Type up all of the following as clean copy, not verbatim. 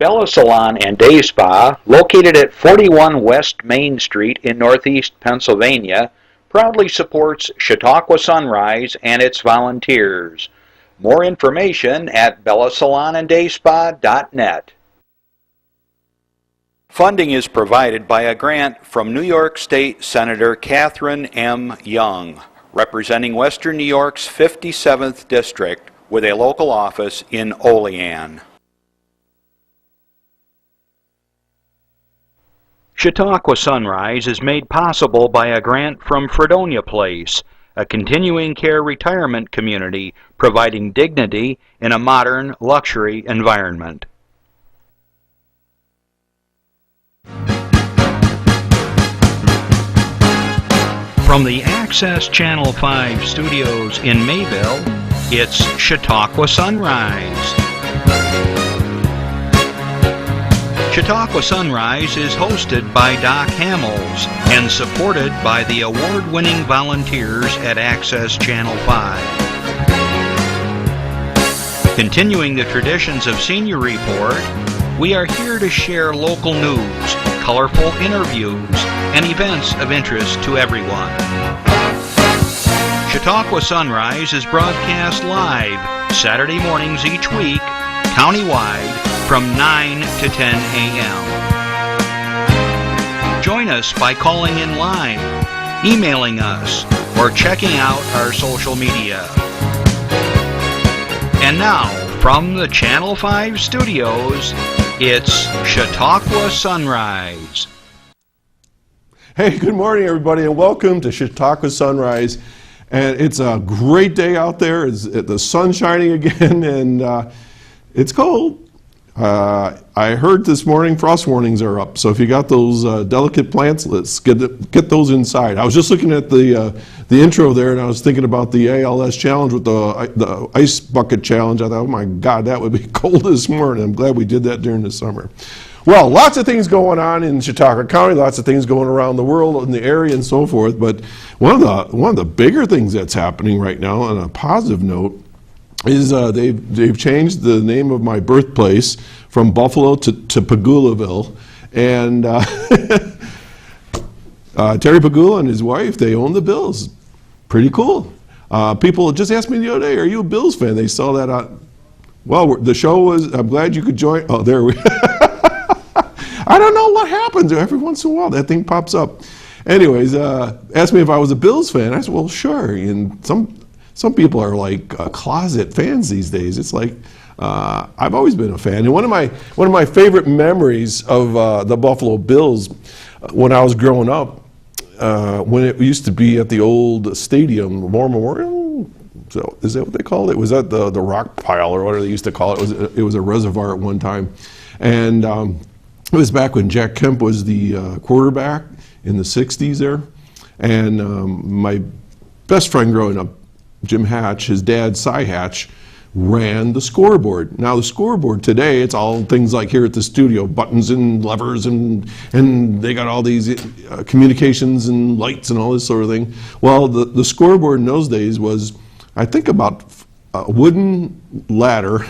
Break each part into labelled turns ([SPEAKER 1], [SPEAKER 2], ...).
[SPEAKER 1] Bella Salon and Day Spa, located at 41 West Main Street in Northeast Pennsylvania, proudly supports Chautauqua Sunrise and its volunteers. More information at bellasalonanddayspa.net. Funding is provided by a grant from New York State Senator Catherine M. Young, representing Western New York's 57th District with a local office in Olean. Chautauqua Sunrise is made possible by a grant from Fredonia Place, a continuing care retirement community providing dignity in a modern luxury environment. From the Access Channel 5 studios in Mayville, it's Chautauqua Sunrise. Chautauqua Sunrise is hosted by Doc Hamels and supported by the award-winning volunteers at Access Channel 5. Continuing the traditions of Senior Report, we are here to share local news, colorful interviews, and events of interest to everyone. Chautauqua Sunrise is broadcast live Saturday mornings each week, countywide, from 9 to 10 a.m. Join us by calling in live, emailing us, or checking out our social media. And now, from the Channel 5 studios, it's Chautauqua Sunrise.
[SPEAKER 2] Hey, good morning, everybody, and welcome to Chautauqua Sunrise. And it's a great day out there. The sun's shining again, and it's cold. I heard this morning frost warnings are up, so if you got those delicate plants, let's get those inside. I was just looking at the intro there, and I was thinking about the ALS challenge with the ice bucket challenge. I thought, oh my God, that would be cold this morning. I'm glad we did that during the summer. Well, lots of things going on in Chautauqua County, lots of things going around the world, in the area, and so forth. But one of the bigger things that's happening right now, on a positive note, is they've changed the name of my birthplace from Buffalo to Pagulaville, and Terry Pagula and his wife, they own the Bills. Pretty cool. People just asked me the other day, "Are you a Bills fan?" They saw that on. Well, the show was. I'm glad you could join. Oh, there we. I don't know what happens. Every once in a while, that thing pops up. Anyways, asked me if I was a Bills fan. I said, "Well, sure." And some people are like closet fans these days. It's like I've always been a fan. And one of my favorite memories of the Buffalo Bills when I was growing up, when it used to be at the old stadium, War Memorial. So is that what they called it? Was that the rock pile or whatever they used to call it? It was a reservoir at one time, and it was back when Jack Kemp was the quarterback in the '60s there, and my best friend growing up, Jim Hatch, his dad, Cy Hatch, ran the scoreboard. Now the scoreboard today, it's all things like here at the studio, buttons and levers, and they got all these communications and lights and all this sort of thing. Well, the scoreboard in those days was, I think, about a wooden ladder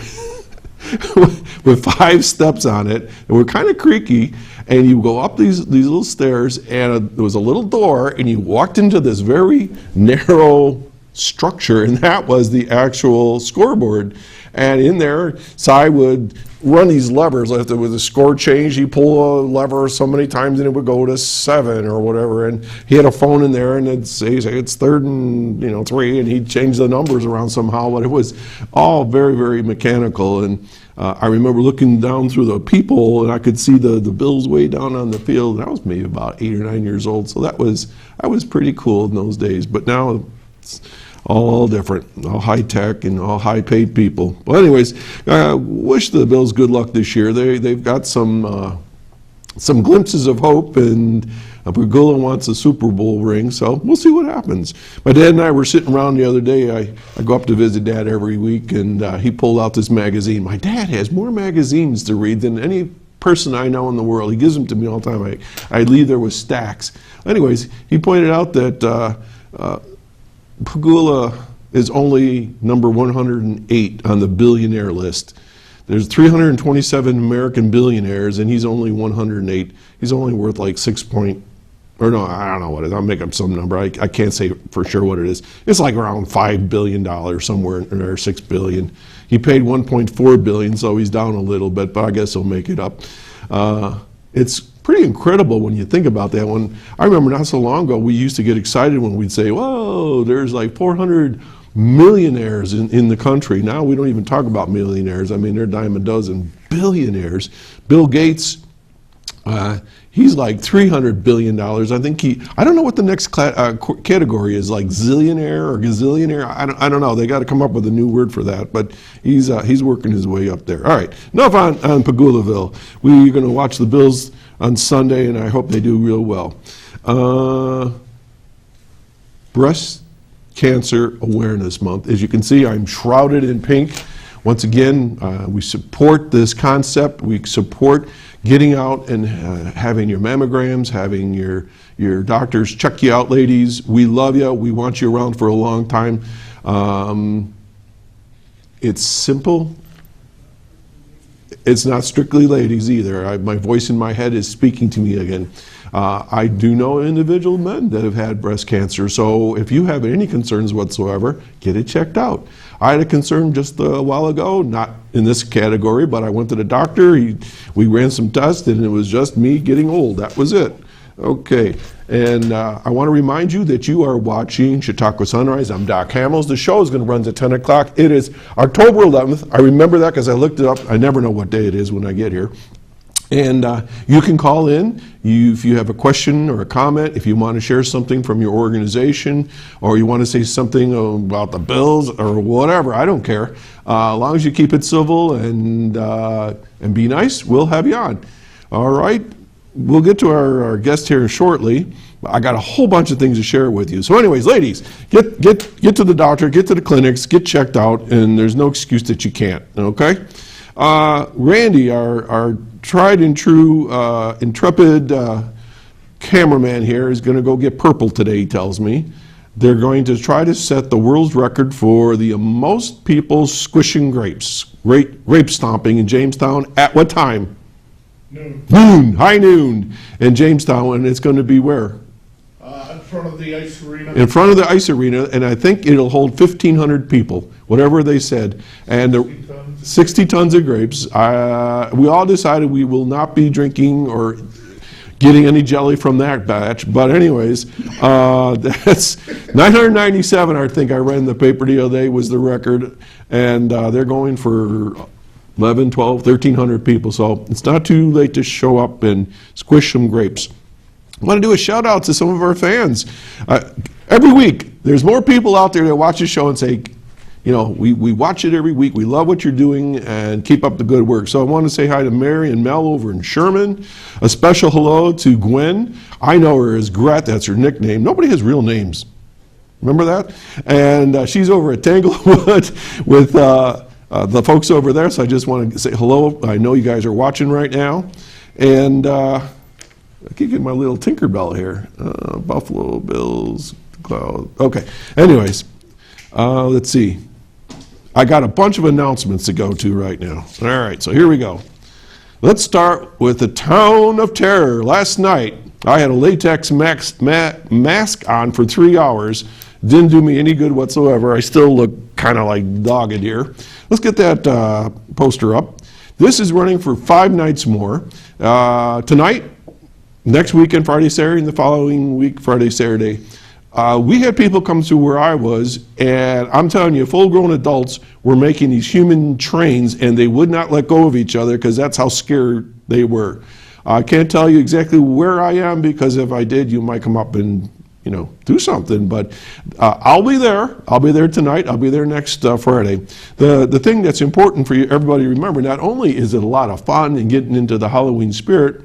[SPEAKER 2] with 5 steps on it, and were kind of creaky, and you go up these little stairs, and there was a little door, and you walked into this very narrow structure, and that was the actual scoreboard. And in there, Cy would run these levers. If there was a score change, he'd pull a lever so many times and it would go to 7 or whatever. And he had a phone in there, and it'd say it's 3rd and 3, and he'd change the numbers around somehow. But it was all very, very mechanical. And I remember looking down through the peephole, and I could see the Bills way down on the field. And I was maybe about 8 or 9 years old, so that was pretty cool in those days. But now it's all different, all high tech and all high paid people. Well, anyways, wish the Bills good luck this year. They've got some glimpses of hope, and Pagula wants a Super Bowl ring, so we'll see what happens. My dad and I were sitting around the other day. I go up to visit Dad every week, and he pulled out this magazine. My dad has more magazines to read than any person I know in the world. He gives them to me all the time. I leave there with stacks. Anyways, he pointed out that Pagula is only number 108 on the billionaire list. There's 327 American billionaires, and he's only 108. He's only worth like or no, I don't know what it is. I'll make up some number. I can't say for sure what it is. It's like around $5 billion somewhere in there, $6 billion. He paid $1.4 billion, so he's down a little bit, but I guess he'll make it up. It's pretty incredible when you think about that one. I remember not so long ago, we used to get excited when we'd say, whoa, there's like 400 millionaires in the country. Now we don't even talk about millionaires. I mean, they're a dime a dozen billionaires. Bill Gates, he's like $300 billion. I think I don't know what the next category is, like zillionaire or gazillionaire. I don't know. They got to come up with a new word for that, but he's working his way up there. All right, enough on Pagulaville. We're going to watch the Bills on Sunday, and I hope they do real well. Breast Cancer Awareness Month. As you can see, I'm shrouded in pink. Once again, we support this concept. We support getting out and having your mammograms, having your doctors check you out, ladies. We love you. We want you around for a long time. It's simple. It's not strictly ladies either. My voice in my head is speaking to me again. I do know individual men that have had breast cancer, so if you have any concerns whatsoever, get it checked out. I had a concern just a while ago, not in this category, but I went to the doctor, we ran some tests, and it was just me getting old. That was it. Okay, and I want to remind you that you are watching Chautauqua Sunrise. I'm Doc Hamels. The show is going to run at 10 o'clock. It is October 11th. I remember that because I looked it up. I never know what day it is when I get here. And you can call in if you have a question or a comment, if you want to share something from your organization, or you want to say something about the Bills or whatever. I don't care. As long as you keep it civil and be nice, we'll have you on. All right. We'll get to our guest here shortly. I got a whole bunch of things to share with you. So anyways, ladies, get to the doctor, get to the clinics, get checked out, and there's no excuse that you can't, okay? Randy, our tried and true intrepid cameraman here is going to go get purple today, he tells me. They're going to try to set the world's record for the most people squishing grapes, grape stomping in Jamestown at what time? Noon, high noon in Jamestown, and it's going to be where?
[SPEAKER 3] In front of the ice arena.
[SPEAKER 2] In front of the ice arena, and I think it'll hold 1,500 people, whatever they said. And 60 tons of grapes. We all decided we will not be drinking or getting any jelly from that batch. But anyways, that's 997, I think I read in the paper the other day, was the record. And they're going for 11, 12, 1,300 people. So it's not too late to show up and squish some grapes. I want to do a shout out to some of our fans. Every week, there's more people out there that watch the show and say, you know, we watch it every week. We love what you're doing and keep up the good work. So I want to say hi to Mary and Mel over in Sherman. A special hello to Gwen. I know her as Gret. That's her nickname. Nobody has real names. Remember that? And she's over at Tanglewood with the folks over there. So I just want to say hello. I know you guys are watching right now. And I keep getting my little Tinkerbell here. Buffalo Bills, Cloud. Okay. Anyways, let's see. I got a bunch of announcements to go to right now. All right, so here we go. Let's start with the Town of Terror. Last night, I had a latex mask on for 3 hours. Didn't do me any good whatsoever. I still look kind of like dogged here. Let's get that poster up. This is running for 5 nights more. Tonight, next weekend, Friday, Saturday, and the following week, Friday, Saturday. We had people come through where I was, and I'm telling you, full-grown adults were making these human trains, and they would not let go of each other because that's how scared they were. I can't tell you exactly where I am because if I did, you might come up and do something. But I'll be there. I'll be there tonight. I'll be there next Friday. The thing that's important for you, everybody to remember, not only is it a lot of fun and getting into the Halloween spirit,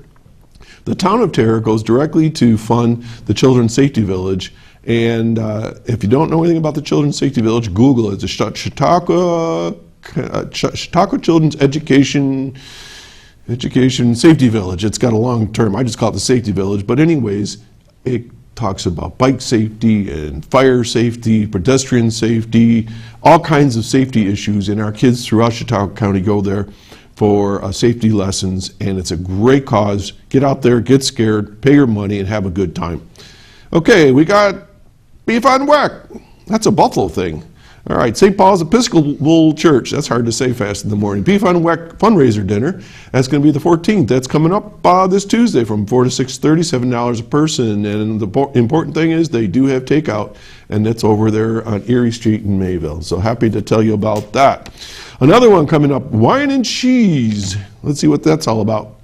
[SPEAKER 2] the Town of Terror goes directly to fund the Children's Safety Village. And if you don't know anything about the Children's Safety Village, Google it. It's the Chautauqua Children's Education Safety Village. It's got a long term. I just call it the Safety Village. But anyways, it talks about bike safety and fire safety, pedestrian safety, all kinds of safety issues, and our kids throughout Chautauqua County go there for safety lessons, and it's a great cause. Get out there, get scared, pay your money, and have a good time. Okay, we got Beef on Weck. That's a Buffalo thing. All right, St. Paul's Episcopal Church. That's hard to say fast in the morning. Beef on Weck fundraiser dinner. That's going to be the 14th. That's coming up this Tuesday from 4 to 6:30, $7 a person. And the important thing is they do have takeout, and that's over there on Erie Street in Mayville. So happy to tell you about that. Another one coming up, Wine and Cheese. Let's see what that's all about.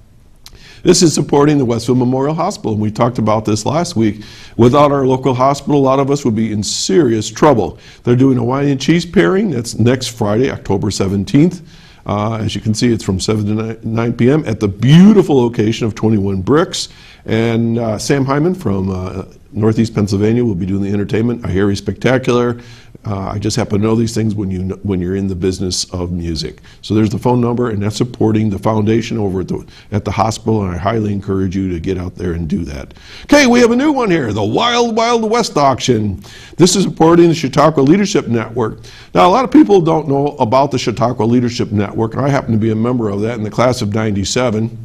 [SPEAKER 2] This is supporting the Westfield Memorial Hospital, and we talked about this last week. Without our local hospital, a lot of us would be in serious trouble. They're doing a wine and cheese pairing. That's next Friday, October 17th. As you can see, it's from 7 to 9 p.m. at the beautiful location of 21 Bricks. And Sam Hyman from Northeast Pennsylvania will be doing the entertainment. I hear he's spectacular. I just happen to know these things when you're in the business of music. So there's the phone number, and that's supporting the foundation over at the hospital, and I highly encourage you to get out there and do that. Okay, we have a new one here, the Wild Wild West Auction. This is supporting the Chautauqua Leadership Network. Now, a lot of people don't know about the Chautauqua Leadership Network, and I happen to be a member of that in the class of '97.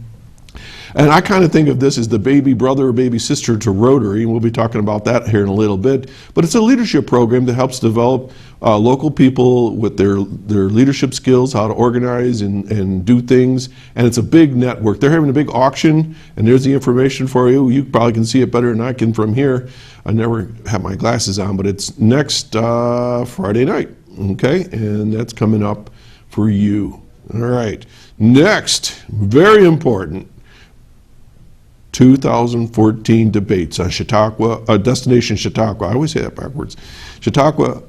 [SPEAKER 2] And I kind of think of this as the baby brother or baby sister to Rotary, and we'll be talking about that here in a little bit. But it's a leadership program that helps develop local people with their leadership skills, how to organize and do things. And it's a big network. They're having a big auction, and there's the information for you. You probably can see it better than I can from here. I never have my glasses on, but it's next Friday night, okay? And that's coming up for you. All right. Next, very important, 2014 debates on Chautauqua, Destination Chautauqua. I always say that backwards. Chautauqua,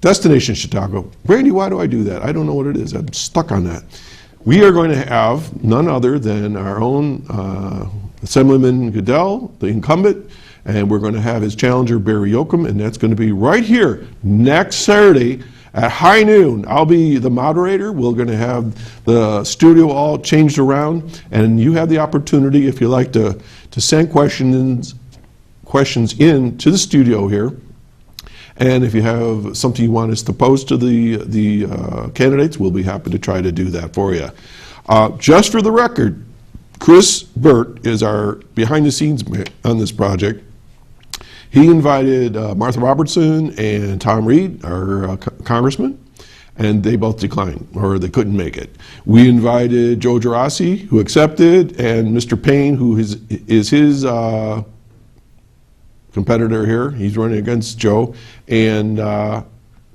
[SPEAKER 2] Destination Chautauqua. Brandy, why do I do that? I don't know what it is. I'm stuck on that. We are going to have none other than our own Assemblyman Goodell, the incumbent, and we're going to have his challenger, Barry Yoakum, and that's going to be right here next Saturday at high noon. I'll be the moderator. We're going to have the studio all changed around, and you have the opportunity, if you like, to send questions in to the studio here. And if you have something you want us to pose to the candidates, we'll be happy to try to do that for you. Just for the record, Chris Burt is our behind-the-scenes man on this project. He invited Martha Robertson and Tom Reed, our congressman, and they both declined, or they couldn't make it. We invited Joe Gerasi, who accepted, and Mr. Payne, who is his competitor here. He's running against Joe, and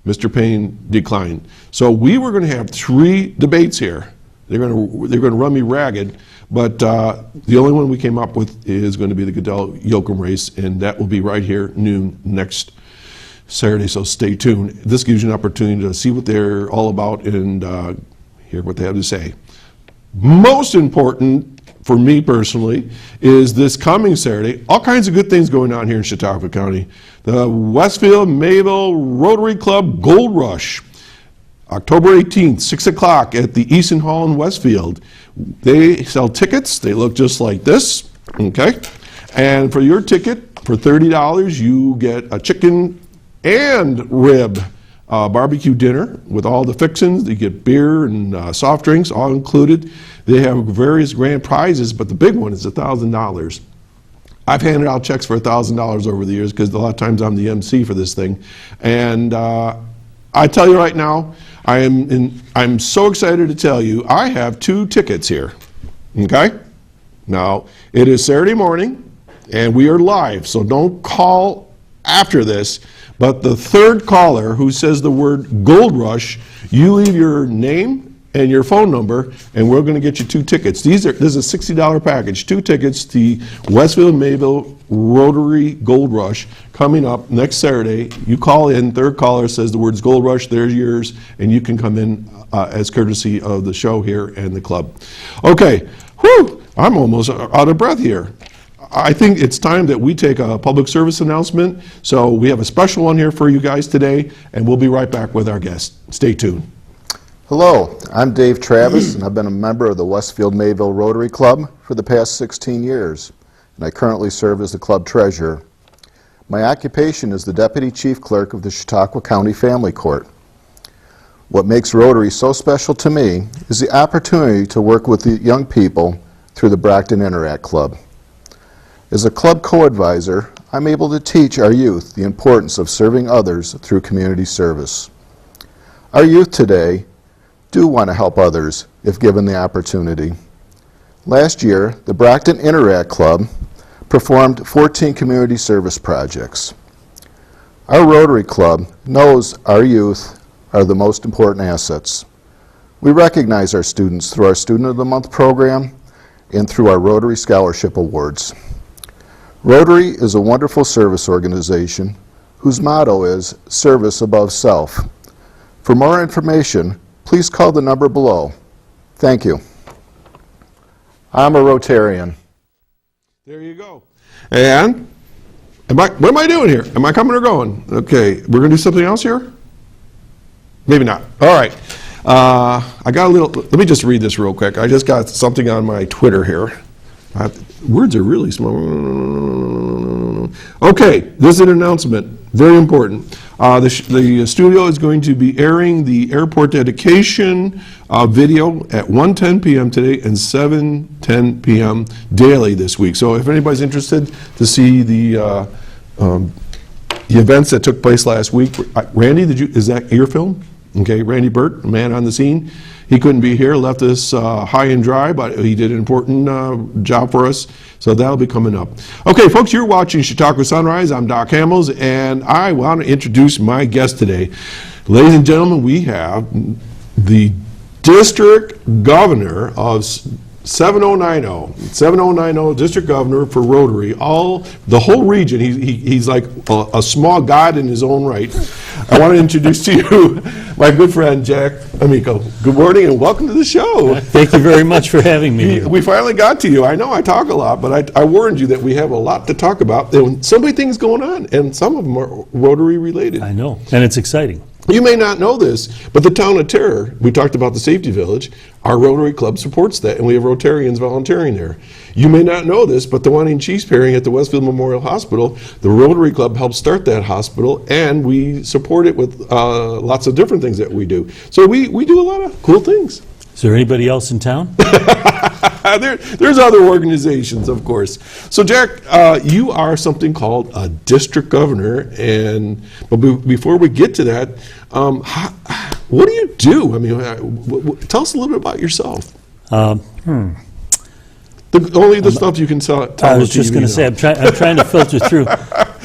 [SPEAKER 2] Mr. Payne declined. So we were going to have 3 debates here. They're going to run me ragged. But the only one we came up with is going to be the Goodell-Yoakum race, and that will be right here noon next Saturday, so stay tuned. This gives you an opportunity to see what they're all about and hear what they have to say. Most important for me personally is this coming Saturday, all kinds of good things going on here in Chautauqua County. The Westfield Mayville Rotary Club Gold Rush. October 18th, 6 o'clock at the Easton Hall in Westfield. They sell tickets. They look just like this, okay? And for your ticket, for $30, you get a chicken and rib barbecue dinner with all the fixings. You get beer and soft drinks, all included. They have various grand prizes, but the big one is $1,000. I've handed out checks for $1,000 over the years because a lot of times I'm the MC for this thing. And I tell you right now, I'm so excited to tell you, I have 2 tickets here, okay? Now, it is Saturday morning, and we are live, so don't call after this, but the 3rd caller who says the word Gold Rush, you leave your name and your phone number, and we're going to get you 2 tickets. This is a $60 package, 2 tickets to the Westfield Mayville Rotary Gold Rush coming up next Saturday. You call in, 3rd caller says the words Gold Rush, there's yours, and you can come in as courtesy of the show here and the club. Okay, whew, I'm almost out of breath here. I think it's time that we take a public service announcement, so we have a special one here for you guys today, and we'll be right back with our guest. Stay tuned.
[SPEAKER 4] Hello, I'm Dave Travis, and I've been a member of the Westfield Mayville Rotary Club for the past 16 years, and I currently serve as the club treasurer. My occupation is the Deputy Chief Clerk of the Chautauqua County Family Court. What makes Rotary so special to me is the opportunity to work with the young people through the Brockton Interact Club. As a club co-advisor, I'm able to teach our youth the importance of serving others through community service. Our youth today do want to help others if given the opportunity. Last year, the Brockton Interact Club performed 14 community service projects. Our Rotary Club knows our youth are the most important assets. We recognize our students through our Student of the Month program and through our Rotary Scholarship Awards. Rotary is a wonderful service organization whose motto is service above self. For more information, please call the number below. Thank you. I'm a Rotarian.
[SPEAKER 2] There you go. And what am I doing here? Am I coming or going? Okay, we're going to do something else here? Maybe not. All right. I got a little, let me just read this real quick. I just got something on my Twitter here. Words are really small. Okay, this is an announcement. Very important. The studio is going to be airing the airport dedication video at 1:10 p.m. today and 7:10 p.m. daily this week. So if anybody's interested to see the events that took place last week, Randy, is that your film? Okay, Randy Burt, man on the scene. He couldn't be here, left us high and dry, but he did an important job for us, so that'll be coming up. Okay, folks, you're watching Chautauqua Sunrise. I'm Doc Hamels, and I want to introduce my guest today. Ladies and gentlemen, we have the District Governor of 7090 District Governor for Rotary, the whole region. He's like a small god in his own right. I want to introduce to you my good friend Jack Amico. Good morning and welcome to the show.
[SPEAKER 5] Thank you very much for having me here.
[SPEAKER 2] We finally got to you. I know I talk a lot, but I warned you that we have a lot to talk about. There are so many things going on, and some of them are Rotary related.
[SPEAKER 5] I know, and it's exciting.
[SPEAKER 2] You may not know this, but the town of Terror, we talked about the safety village, our Rotary Club supports that, and we have Rotarians volunteering there. You may not know this, but the one in Chiefs Pairing at the Westfield Memorial Hospital, the Rotary Club helped start that hospital, and we support it with lots of different things that we do. So we do a lot of cool things.
[SPEAKER 5] Is there anybody else in town?
[SPEAKER 2] There's other organizations, of course. So, Jack, you are something called a district governor, but before we get to that, what do you do? I mean, tell us a little bit about yourself. Only the stuff you can tell.
[SPEAKER 5] I was just going to say, I'm trying to filter through.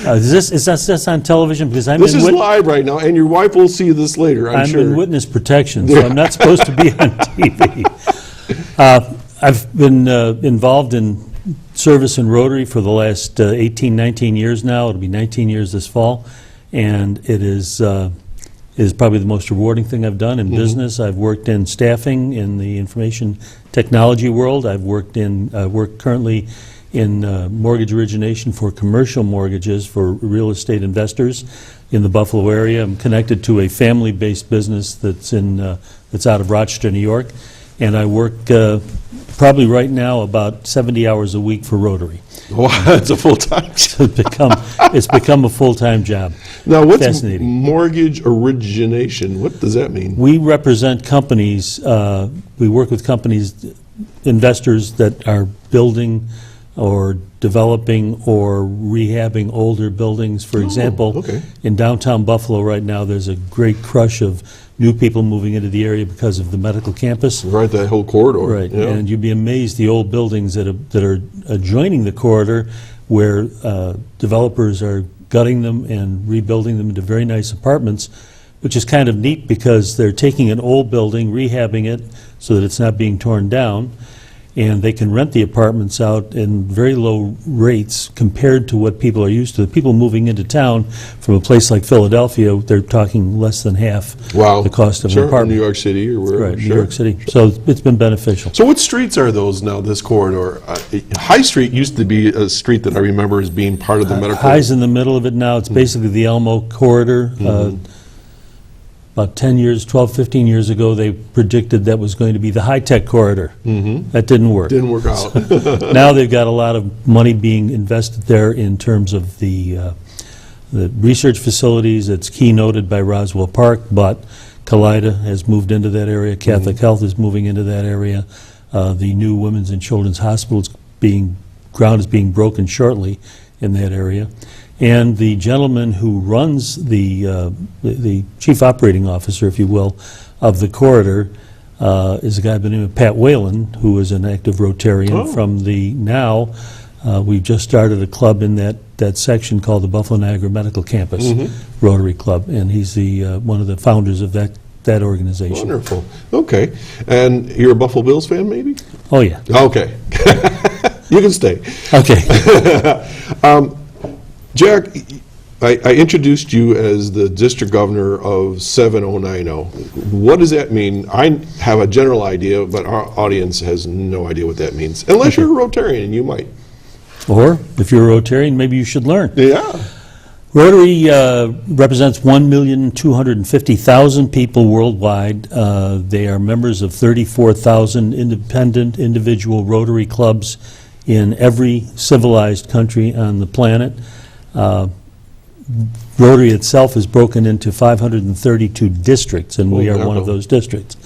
[SPEAKER 5] Is this on television? Because
[SPEAKER 2] this is live right now, and your wife will see this later, I'm sure.
[SPEAKER 5] I'm in witness protection, so I'm not supposed to be on TV. I've been involved in service in Rotary for the last 18, 19 years now. It'll be 19 years this fall, and it is probably the most rewarding thing I've done in business. I've worked in staffing in the information technology world. I've worked currently in mortgage origination for commercial mortgages for real estate investors in the Buffalo area. I'm connected to a family-based business that's out of Rochester, New York, and I work probably right now about 70 hours a week for Rotary.
[SPEAKER 2] Wow, that's a full-time
[SPEAKER 5] job. It's become a full-time job.
[SPEAKER 2] Now, what's mortgage origination? What does that mean?
[SPEAKER 5] We represent companies. We work with companies, investors that are building or developing or rehabbing older buildings. For example, in downtown Buffalo right now, there's a great crush of new people moving into the area because of the medical campus.
[SPEAKER 2] Right, that whole corridor.
[SPEAKER 5] Right,
[SPEAKER 2] yeah.
[SPEAKER 5] And you'd be amazed the old buildings that are adjoining the corridor where developers are gutting them and rebuilding them into very nice apartments, which is kind of neat because they're taking an old building, rehabbing it so that it's not being torn down, and they can rent the apartments out in very low rates compared to what people are used to. The people moving into town from a place like Philadelphia, they're talking less than half the cost of an apartment.
[SPEAKER 2] New York City or wherever.
[SPEAKER 5] Right, New York City. So it's been beneficial.
[SPEAKER 2] So what streets are those now, this corridor? High Street used to be a street that I remember as being part of the medical.
[SPEAKER 5] High's in the middle of it now. It's basically the Elmo corridor. About 10 years, 12, 15 years ago, they predicted that was going to be the high-tech corridor. That didn't work.
[SPEAKER 2] Didn't work out.
[SPEAKER 5] Now they've got a lot of money being invested there in terms of the the research facilities, it's keynoted by Roswell Park, but Kaleida has moved into that area, Catholic Health is moving into that area, the new Women's and Children's Hospital ground is being broken shortly in that area. And the gentleman who runs the chief operating officer, if you will, of the corridor is a guy by the name of Pat Whalen, who is an active Rotarian from the now. We've just started a club in that section called the Buffalo Niagara Medical Campus Rotary Club, and he's the one of the founders of that organization.
[SPEAKER 2] Wonderful. Okay. And you're a Buffalo Bills fan, maybe?
[SPEAKER 5] Oh, yeah.
[SPEAKER 2] Okay. You can stay.
[SPEAKER 5] Okay.
[SPEAKER 2] Jack, I introduced you as the district governor of 7090. What does that mean? I have a general idea, but our audience has no idea what that means. Unless you're a Rotarian, you might.
[SPEAKER 5] Or, if you're a Rotarian, maybe you should learn.
[SPEAKER 2] Yeah.
[SPEAKER 5] Rotary represents 1,250,000 people worldwide. They are members of 34,000 independent individual Rotary clubs in every civilized country on the planet. Rotary itself is broken into 532 districts, and we are one of those districts.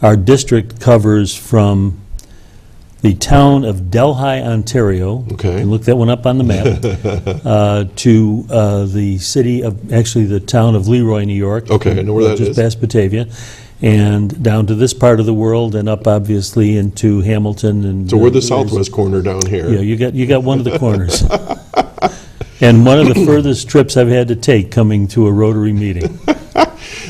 [SPEAKER 5] Our district covers from the town of Delhi, Ontario,
[SPEAKER 2] Okay.
[SPEAKER 5] and look that one up on the map, to the city of, actually the town of Leroy, New York.
[SPEAKER 2] Okay, I know where that
[SPEAKER 5] just
[SPEAKER 2] is.
[SPEAKER 5] past Batavia, and down to this part of the world, and up obviously into Hamilton. And
[SPEAKER 2] So we're the southwest corner down here.
[SPEAKER 5] yeah, you got one of the corners. And one of the furthest trips I've had to take coming to a Rotary meeting.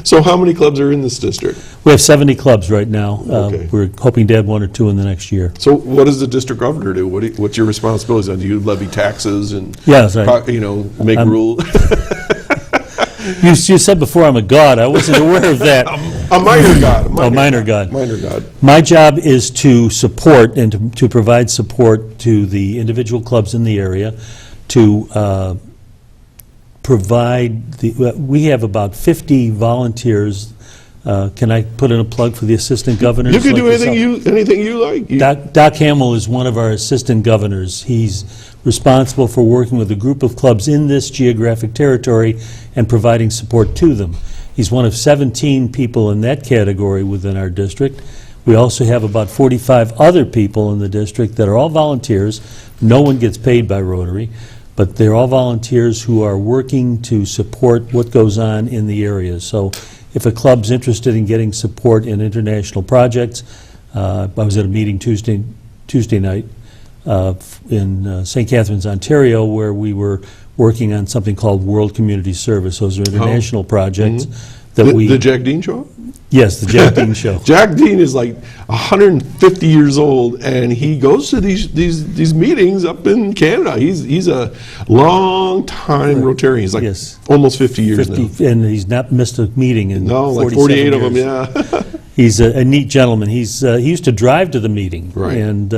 [SPEAKER 2] So how many clubs are in this district?
[SPEAKER 5] We have 70 clubs right now.
[SPEAKER 2] Okay.
[SPEAKER 5] We're hoping to add one or two in the next year.
[SPEAKER 2] So what does the district governor do? What's your responsibilities? Do you levy taxes and
[SPEAKER 5] Yes,
[SPEAKER 2] make rules?
[SPEAKER 5] You said before I'm a god. I wasn't aware of that.
[SPEAKER 2] A minor god.
[SPEAKER 5] A minor god.
[SPEAKER 2] Minor god.
[SPEAKER 5] My job is to support and to provide support to the individual clubs in the area, to provide we have about 50 volunteers. Can I put in a plug for the assistant governors?
[SPEAKER 2] You can do
[SPEAKER 5] like
[SPEAKER 2] anything you like.
[SPEAKER 5] Doc Hamel is one of our assistant governors. He's responsible for working with a group of clubs in this geographic territory and providing support to them. He's one of 17 people in that category within our district. We also have about 45 other people in the district that are all volunteers. No one gets paid by Rotary, but they're all volunteers who are working to support what goes on in the area. So if a club's interested in getting support in international projects, I was at a meeting Tuesday night in St. Catharines, Ontario, where we were working on something called World Community Service. Those are international projects that
[SPEAKER 2] The Jack Dean Show?
[SPEAKER 5] Yes, the Jack Dean Show.
[SPEAKER 2] Jack Dean is like 150 years old, and he goes to these meetings up in Canada. He's a long-time Rotarian. He's like almost 50 years now.
[SPEAKER 5] And he's not missed a meeting in
[SPEAKER 2] like 48 of them, yeah.
[SPEAKER 5] He's a neat gentleman. He used to drive to the meeting.
[SPEAKER 2] Right.
[SPEAKER 5] And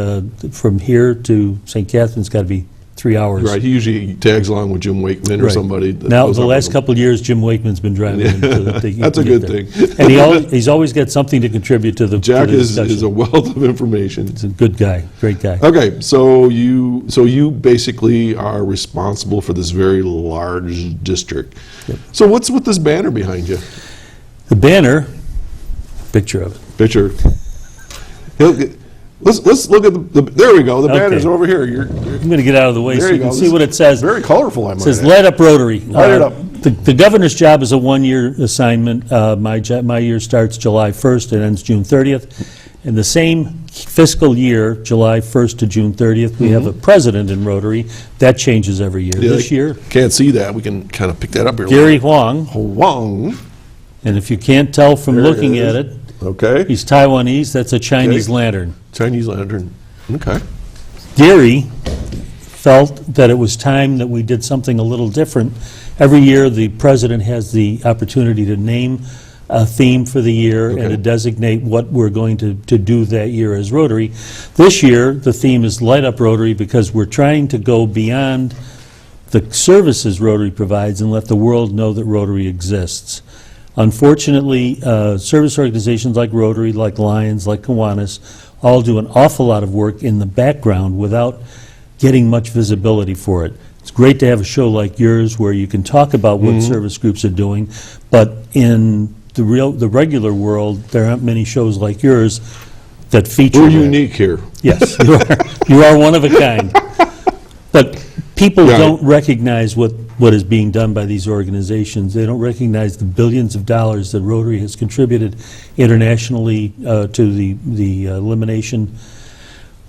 [SPEAKER 5] from here to St. Catharines, got to be 3 hours.
[SPEAKER 2] Right, he usually tags along with Jim Wakeman or somebody.
[SPEAKER 5] Now, the last couple of years, Jim Wakeman's been driving him.
[SPEAKER 2] That's a good thing.
[SPEAKER 5] And he's always got something to contribute to the
[SPEAKER 2] Jack
[SPEAKER 5] to the
[SPEAKER 2] is a wealth of information.
[SPEAKER 5] He's a good guy, great guy.
[SPEAKER 2] Okay, so you basically are responsible for this very large district.
[SPEAKER 5] Yep.
[SPEAKER 2] So what's with this banner behind you?
[SPEAKER 5] The banner, picture of it.
[SPEAKER 2] Picture. Let's look at there we go. The banner's over here.
[SPEAKER 5] I'm going to get out of the way so you can see what it says.
[SPEAKER 2] Very colorful, I might
[SPEAKER 5] It says,
[SPEAKER 2] add.
[SPEAKER 5] "Light up Rotary."
[SPEAKER 2] Light it up.
[SPEAKER 5] The governor's job is a one-year assignment. My year starts July 1st and ends June 30th. In the same fiscal year, July 1st to June 30th, we have a president in Rotary. That changes every year. This year,
[SPEAKER 2] can't see that. We can kind of pick that up here.
[SPEAKER 5] Gary Huang.
[SPEAKER 2] Huang.
[SPEAKER 5] And if you can't tell from looking at it,
[SPEAKER 2] okay,
[SPEAKER 5] he's Taiwanese. That's a Chinese lantern.
[SPEAKER 2] Chinese lantern. Okay.
[SPEAKER 5] Gary felt that it was time that we did something a little different. Every year, the president has the opportunity to name a theme for the year and to designate what we're going to do that year as Rotary. This year, the theme is Light Up Rotary, because we're trying to go beyond the services Rotary provides and let the world know that Rotary exists. Unfortunately, service organizations like Rotary, like Lions, like Kiwanis, all do an awful lot of work in the background without getting much visibility for it. It's great to have a show like yours where you can talk about what service groups are doing, but in the regular world, there aren't many shows like yours that feature
[SPEAKER 2] We're
[SPEAKER 5] that.
[SPEAKER 2] unique here.
[SPEAKER 5] Yes, you are one of a kind. But people don't recognize what is being done by these organizations. They don't recognize the billions of dollars that Rotary has contributed internationally to the elimination.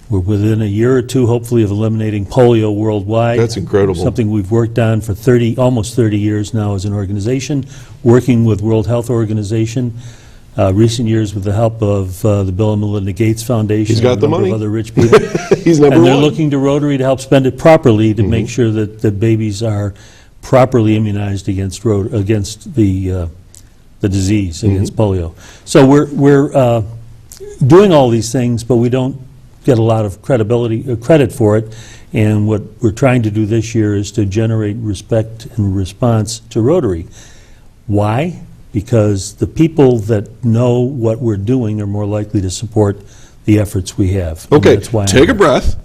[SPEAKER 5] We're within a year or two, hopefully, of eliminating polio worldwide.
[SPEAKER 2] That's incredible.
[SPEAKER 5] Something we've worked on for almost 30 years now as an organization, working with World Health Organization. Recent years with the help of the Bill and Melinda Gates Foundation.
[SPEAKER 2] He's got the
[SPEAKER 5] and a number
[SPEAKER 2] money.
[SPEAKER 5] of other rich people.
[SPEAKER 2] He's number
[SPEAKER 5] And they're
[SPEAKER 2] one.
[SPEAKER 5] looking to Rotary to help spend it properly to make sure that the babies are properly immunized against the disease, against polio. So we're doing all these things, but we don't get a lot of credit for it. And what we're trying to do this year is to generate respect and response to Rotary. Why? Because the people that know what we're doing are more likely to support the efforts we have. And
[SPEAKER 2] Okay,
[SPEAKER 5] that's why
[SPEAKER 2] take a
[SPEAKER 5] I'm-
[SPEAKER 2] breath.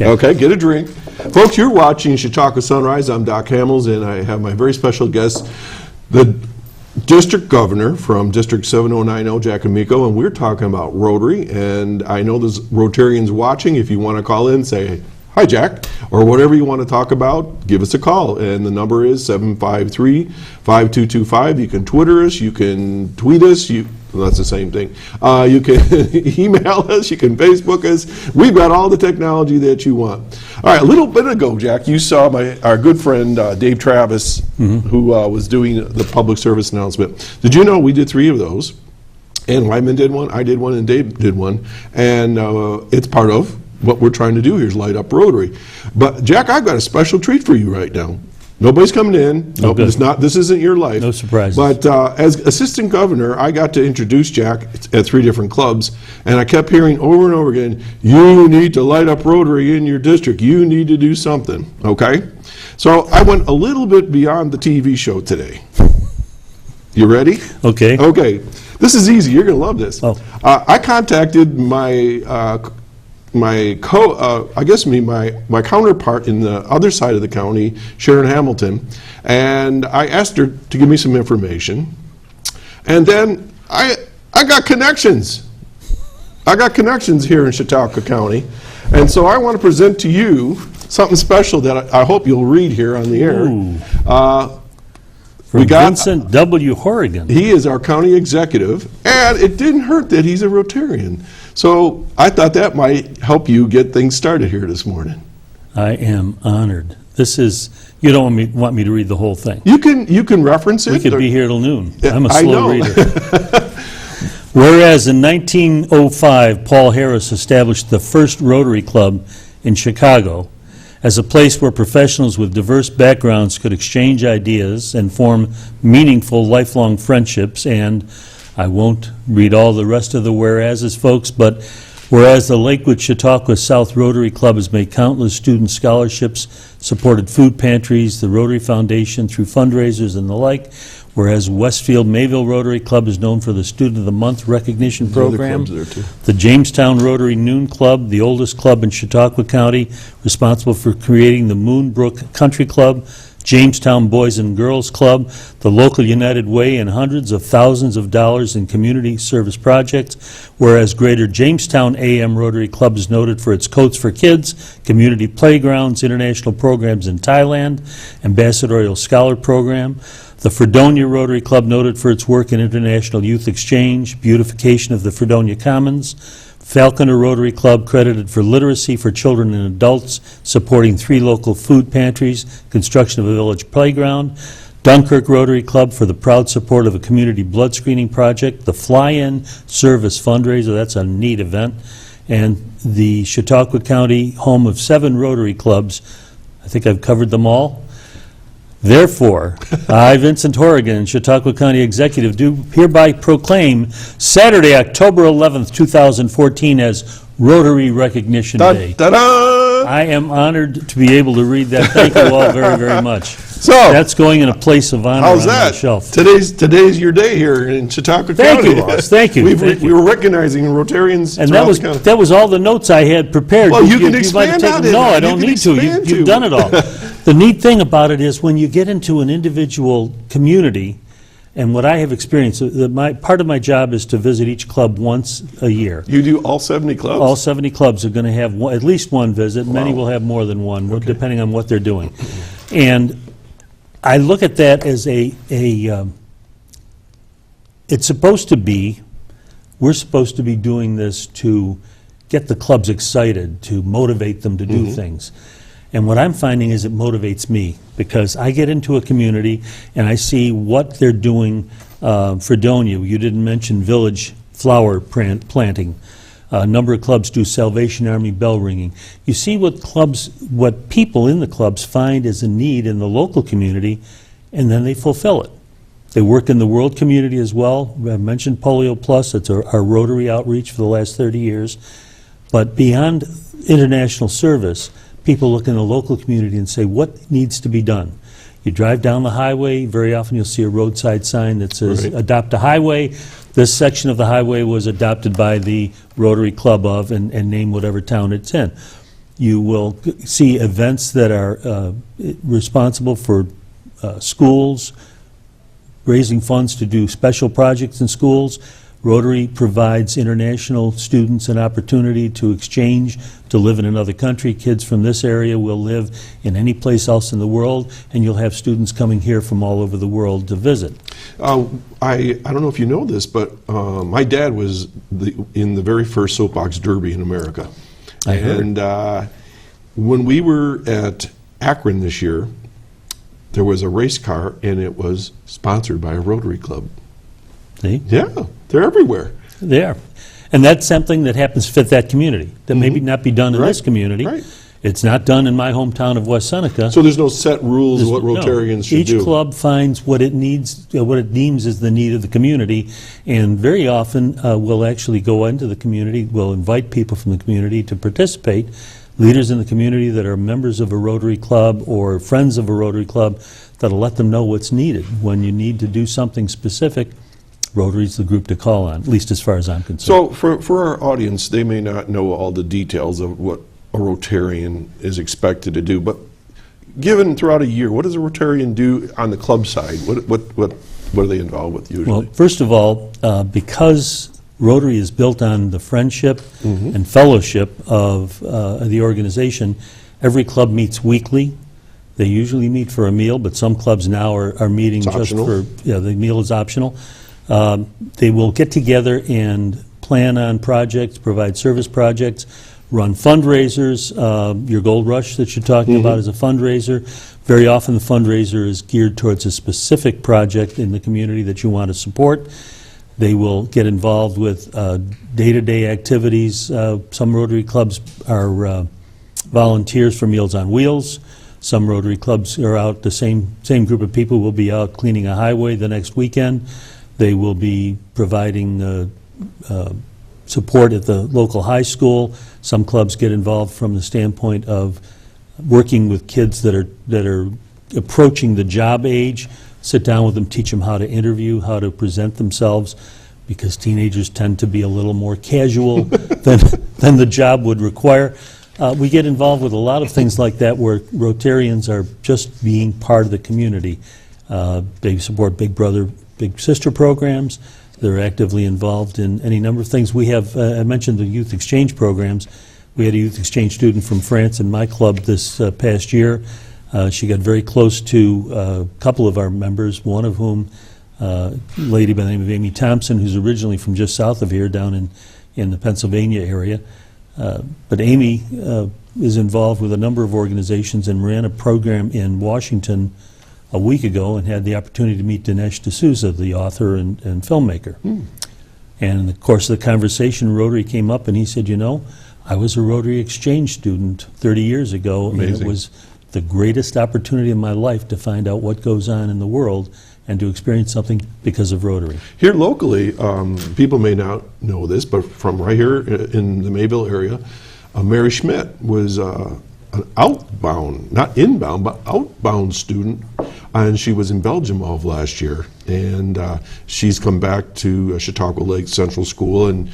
[SPEAKER 2] Okay, get a drink. Folks, you're watching Chautauqua Sunrise. I'm Doc Hamels, and I have my very special guest, the District Governor from District 7090, Jack Amico, and we're talking about Rotary. And I know there's Rotarians watching. If you want to call in, say, "Hi, Jack," or whatever you want to talk about, give us a call. And the number is 753-5225. You can Twitter us, you can tweet us, well, that's the same thing. You can email us, you can Facebook us. We've got all the technology that you want. All right, a little bit ago, Jack, you saw our good friend Dave Travis, who was doing the public service announcement. Did you know we did 3 of those? And Lyman did one, I did one, and Dave did one. And it's part of what we're trying to do here is light up Rotary. But Jack, I've got a special treat for you right now. Nobody's coming in.
[SPEAKER 5] Oh, good.
[SPEAKER 2] This isn't your life.
[SPEAKER 5] No surprises.
[SPEAKER 2] But as assistant governor, I got to introduce Jack at 3 different clubs, and I kept hearing over and over again, you need to light up Rotary in your district. You need to do something, okay? So I went a little bit beyond the TV show today. You ready?
[SPEAKER 5] Okay.
[SPEAKER 2] Okay. This is easy. You're going to love this.
[SPEAKER 5] Oh.
[SPEAKER 2] I contacted my counterpart in the other side of the county, Sharon Hamilton, and I asked her to give me some information. And then I got connections. I got connections here in Chautauqua County. And so I want to present to you something special that I hope you'll read here on the air.
[SPEAKER 5] From Vincent W. Horrigan.
[SPEAKER 2] He is our county executive, and it didn't hurt that he's a Rotarian. So I thought that might help you get things started here this morning.
[SPEAKER 5] I am honored. This is, you don't want me to read the whole thing.
[SPEAKER 2] You can reference it.
[SPEAKER 5] We could be here till noon. I'm a
[SPEAKER 2] I
[SPEAKER 5] slow
[SPEAKER 2] know.
[SPEAKER 5] reader. Whereas in 1905, Paul Harris established the first Rotary Club in Chicago as a place where professionals with diverse backgrounds could exchange ideas and form meaningful lifelong friendships. And I won't read all the rest of the whereases, folks, but whereas the Lakewood Chautauqua South Rotary Club has made countless student scholarships, supported food pantries, the Rotary Foundation through fundraisers and the like, whereas Westfield Mayville Rotary Club is known for the Student of the Month recognition program.
[SPEAKER 2] clubs there, too.
[SPEAKER 5] The Jamestown Rotary Noon Club, the oldest club in Chautauqua County, responsible for creating the Moonbrook Country Club, Jamestown Boys and Girls Club, the local United Way, and hundreds of thousands of dollars in community service projects, whereas Greater Jamestown AM Rotary Club is noted for its Coats for Kids, community playgrounds, international programs in Thailand, ambassadorial scholar program, the Fredonia Rotary Club noted for its work in international youth exchange, beautification of the Fredonia Commons, Falconer Rotary Club credited for literacy for children and adults, supporting 3 local food pantries, construction of a village playground, Dunkirk Rotary Club for the proud support of a community blood screening project, the Fly-In Service fundraiser, that's a neat event, and the Chautauqua County home of 7 Rotary Clubs. I think I've covered them all. Therefore, I, Vincent Horrigan, Chautauqua County Executive, do hereby proclaim Saturday, October 11th, 2014 as Rotary Recognition Day.
[SPEAKER 2] Da-da-da!
[SPEAKER 5] I am honored to be able to read that. Thank you all very, very much.
[SPEAKER 2] So,
[SPEAKER 5] That's going in a place of honor
[SPEAKER 2] how's
[SPEAKER 5] on my
[SPEAKER 2] that?
[SPEAKER 5] shelf.
[SPEAKER 2] Today's your day here in Chautauqua
[SPEAKER 5] Thank
[SPEAKER 2] County.
[SPEAKER 5] you, boss. Thank you. Thank
[SPEAKER 2] We
[SPEAKER 5] you.
[SPEAKER 2] were recognizing Rotarians
[SPEAKER 5] And
[SPEAKER 2] throughout the county.
[SPEAKER 5] that was all the notes I had prepared.
[SPEAKER 2] Well, you can
[SPEAKER 5] might have
[SPEAKER 2] expand
[SPEAKER 5] taken-
[SPEAKER 2] on it.
[SPEAKER 5] No, I
[SPEAKER 2] You
[SPEAKER 5] don't
[SPEAKER 2] can
[SPEAKER 5] need to.
[SPEAKER 2] expand
[SPEAKER 5] You've
[SPEAKER 2] to.
[SPEAKER 5] done it all. The neat thing about it is when you get into an individual community, and what I have experienced, part of my job is to visit each club once a year.
[SPEAKER 2] You do all 70 clubs?
[SPEAKER 5] All 70 clubs are going to have at least one visit. Many will have more than one, depending on what they're doing. And I look at that as it's supposed to be, we're supposed to be doing this to get the clubs excited, to motivate them to do things. And what I'm finding is it motivates me, because I get into a community and I see what they're doing. Fredonia, you didn't mention village flower planting. A number of clubs do Salvation Army bell ringing. You see what people in the clubs find as a need in the local community, and then they fulfill it. They work in the world community as well. I mentioned Polio Plus. It's our Rotary outreach for the last 30 years. But beyond international service, people look in the local community and say, what needs to be done? You drive down the highway, very often you'll see a roadside sign that says, adopt a highway. This section of the highway was adopted by the Rotary Club of, and name whatever town it's in. You will see events that are responsible for schools, raising funds to do special projects in schools. Rotary provides international students an opportunity to exchange, to live in another country. Kids from this area will live in any place else in the world, and you'll have students coming here from all over the world to visit.
[SPEAKER 2] I don't know if you know this, but my dad was in the very first soapbox derby in America.
[SPEAKER 5] I heard.
[SPEAKER 2] And when we were at Akron this year, there was a race car, and it was sponsored by a Rotary Club.
[SPEAKER 5] See?
[SPEAKER 2] Yeah, they're everywhere.
[SPEAKER 5] They are. And that's something that happens to fit that community, that maybe not be done in this community.
[SPEAKER 2] Right.
[SPEAKER 5] It's not done in my hometown of West Seneca.
[SPEAKER 2] So there's no set rules of what Rotarians should do?
[SPEAKER 5] Each club finds what it needs, what it deems is the need of the community, and very often we'll actually go into the community, we'll invite people from the community to participate, leaders in the community that are members of a Rotary Club or friends of a Rotary Club, that'll let them know what's needed. When you need to do something specific, Rotary's the group to call on, at least as far as I'm concerned.
[SPEAKER 2] So for our audience, they may not know all the details of what a Rotarian is expected to do, but given throughout a year, what does a Rotarian do on the club side? What are they involved with usually?
[SPEAKER 5] Well, first of all, because Rotary is built on the friendship and fellowship of the organization, every club meets weekly. They usually meet for a meal, but some clubs now are meeting
[SPEAKER 2] It's
[SPEAKER 5] just
[SPEAKER 2] optional.
[SPEAKER 5] the meal is optional. They will get together and plan on projects, provide service projects, run fundraisers. Your Gold Rush that you're talking about is a fundraiser. Very often the fundraiser is geared towards a specific project in the community that you want to support. They will get involved with day-to-day activities. Some Rotary clubs are volunteers for Meals on Wheels. Some Rotary clubs are out, the same group of people will be out cleaning a highway the next weekend. They will be providing support at the local high school. Some clubs get involved from the standpoint of working with kids that are approaching the job age, sit down with them, teach them how to interview, how to present themselves, because teenagers tend to be a little more casual than the job would require. We get involved with a lot of things like that where Rotarians are just being part of the community. They support Big Brother, Big Sister programs. They're actively involved in any number of things. We have, I mentioned the youth exchange programs. We had a youth exchange student from France in my club this past year. She got very close to a couple of our members, one of whom, a lady by the name of Amy Thompson, who's originally from just south of here, down in the Pennsylvania area. But Amy is involved with a number of organizations and ran a program in Washington a week ago and had the opportunity to meet Dinesh D'Souza, the author and filmmaker. And in the course of the conversation, Rotary came up and he said, you know, I was a Rotary exchange student 30 years ago,
[SPEAKER 2] Amazing.
[SPEAKER 5] and it was the greatest opportunity in my life to find out what goes on in the world and to experience something because of Rotary.
[SPEAKER 2] Here locally, people may not know this, but from right here in the Mayville area, Mary Schmidt was an outbound, not inbound, but outbound student, and she was in Belgium all of last year. And she's come back to Chautauqua Lake Central School and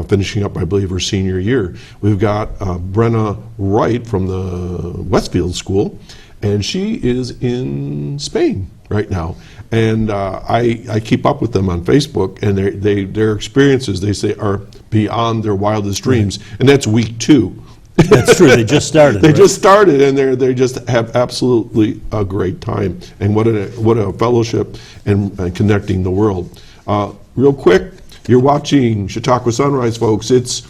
[SPEAKER 2] finishing up, I believe, her senior year. We've got Brenna Wright from the Westfield School, and she is in Spain right now. And I keep up with them on Facebook, and their experiences, they say, are beyond their wildest dreams. And that's week 2.
[SPEAKER 5] That's true. They just started.
[SPEAKER 2] They
[SPEAKER 5] right?
[SPEAKER 2] just started, and they just have absolutely a great time. And what a fellowship and connecting the world. Real quick, you're watching Chautauqua Sunrise, folks. It's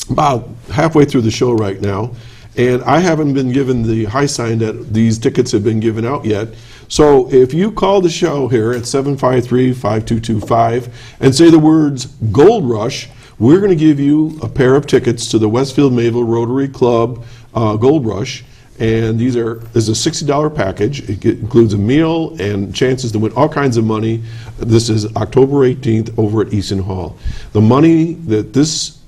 [SPEAKER 2] about halfway through the show right now, and I haven't been given the high sign that these tickets have been given out yet. So if you call the show here at 753-5225 and say the words Gold Rush, we're going to give you a pair of tickets to the Westfield Mayville Rotary Club Gold Rush. And this is a $60 package. It includes a meal and chances to win all kinds of money. This is October 18th over at Easton Hall. The money that's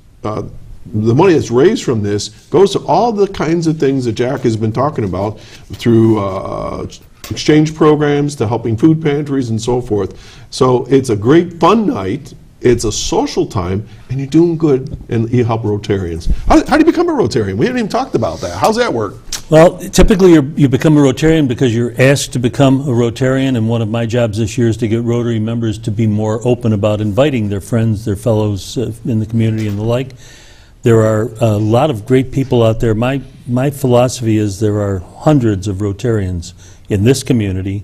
[SPEAKER 2] raised from this goes to all the kinds of things that Jack has been talking about through exchange programs to helping food pantries and so forth. So it's a great fun night. It's a social time, and you're doing good, and you help Rotarians. How do you become a Rotarian? We haven't even talked about that. How's that work?
[SPEAKER 5] Well, typically you become a Rotarian because you're asked to become a Rotarian, and one of my jobs this year is to get Rotary members to be more open about inviting their friends, their fellows in the community and the like. There are a lot of great people out there. My philosophy is there are hundreds of Rotarians in this community.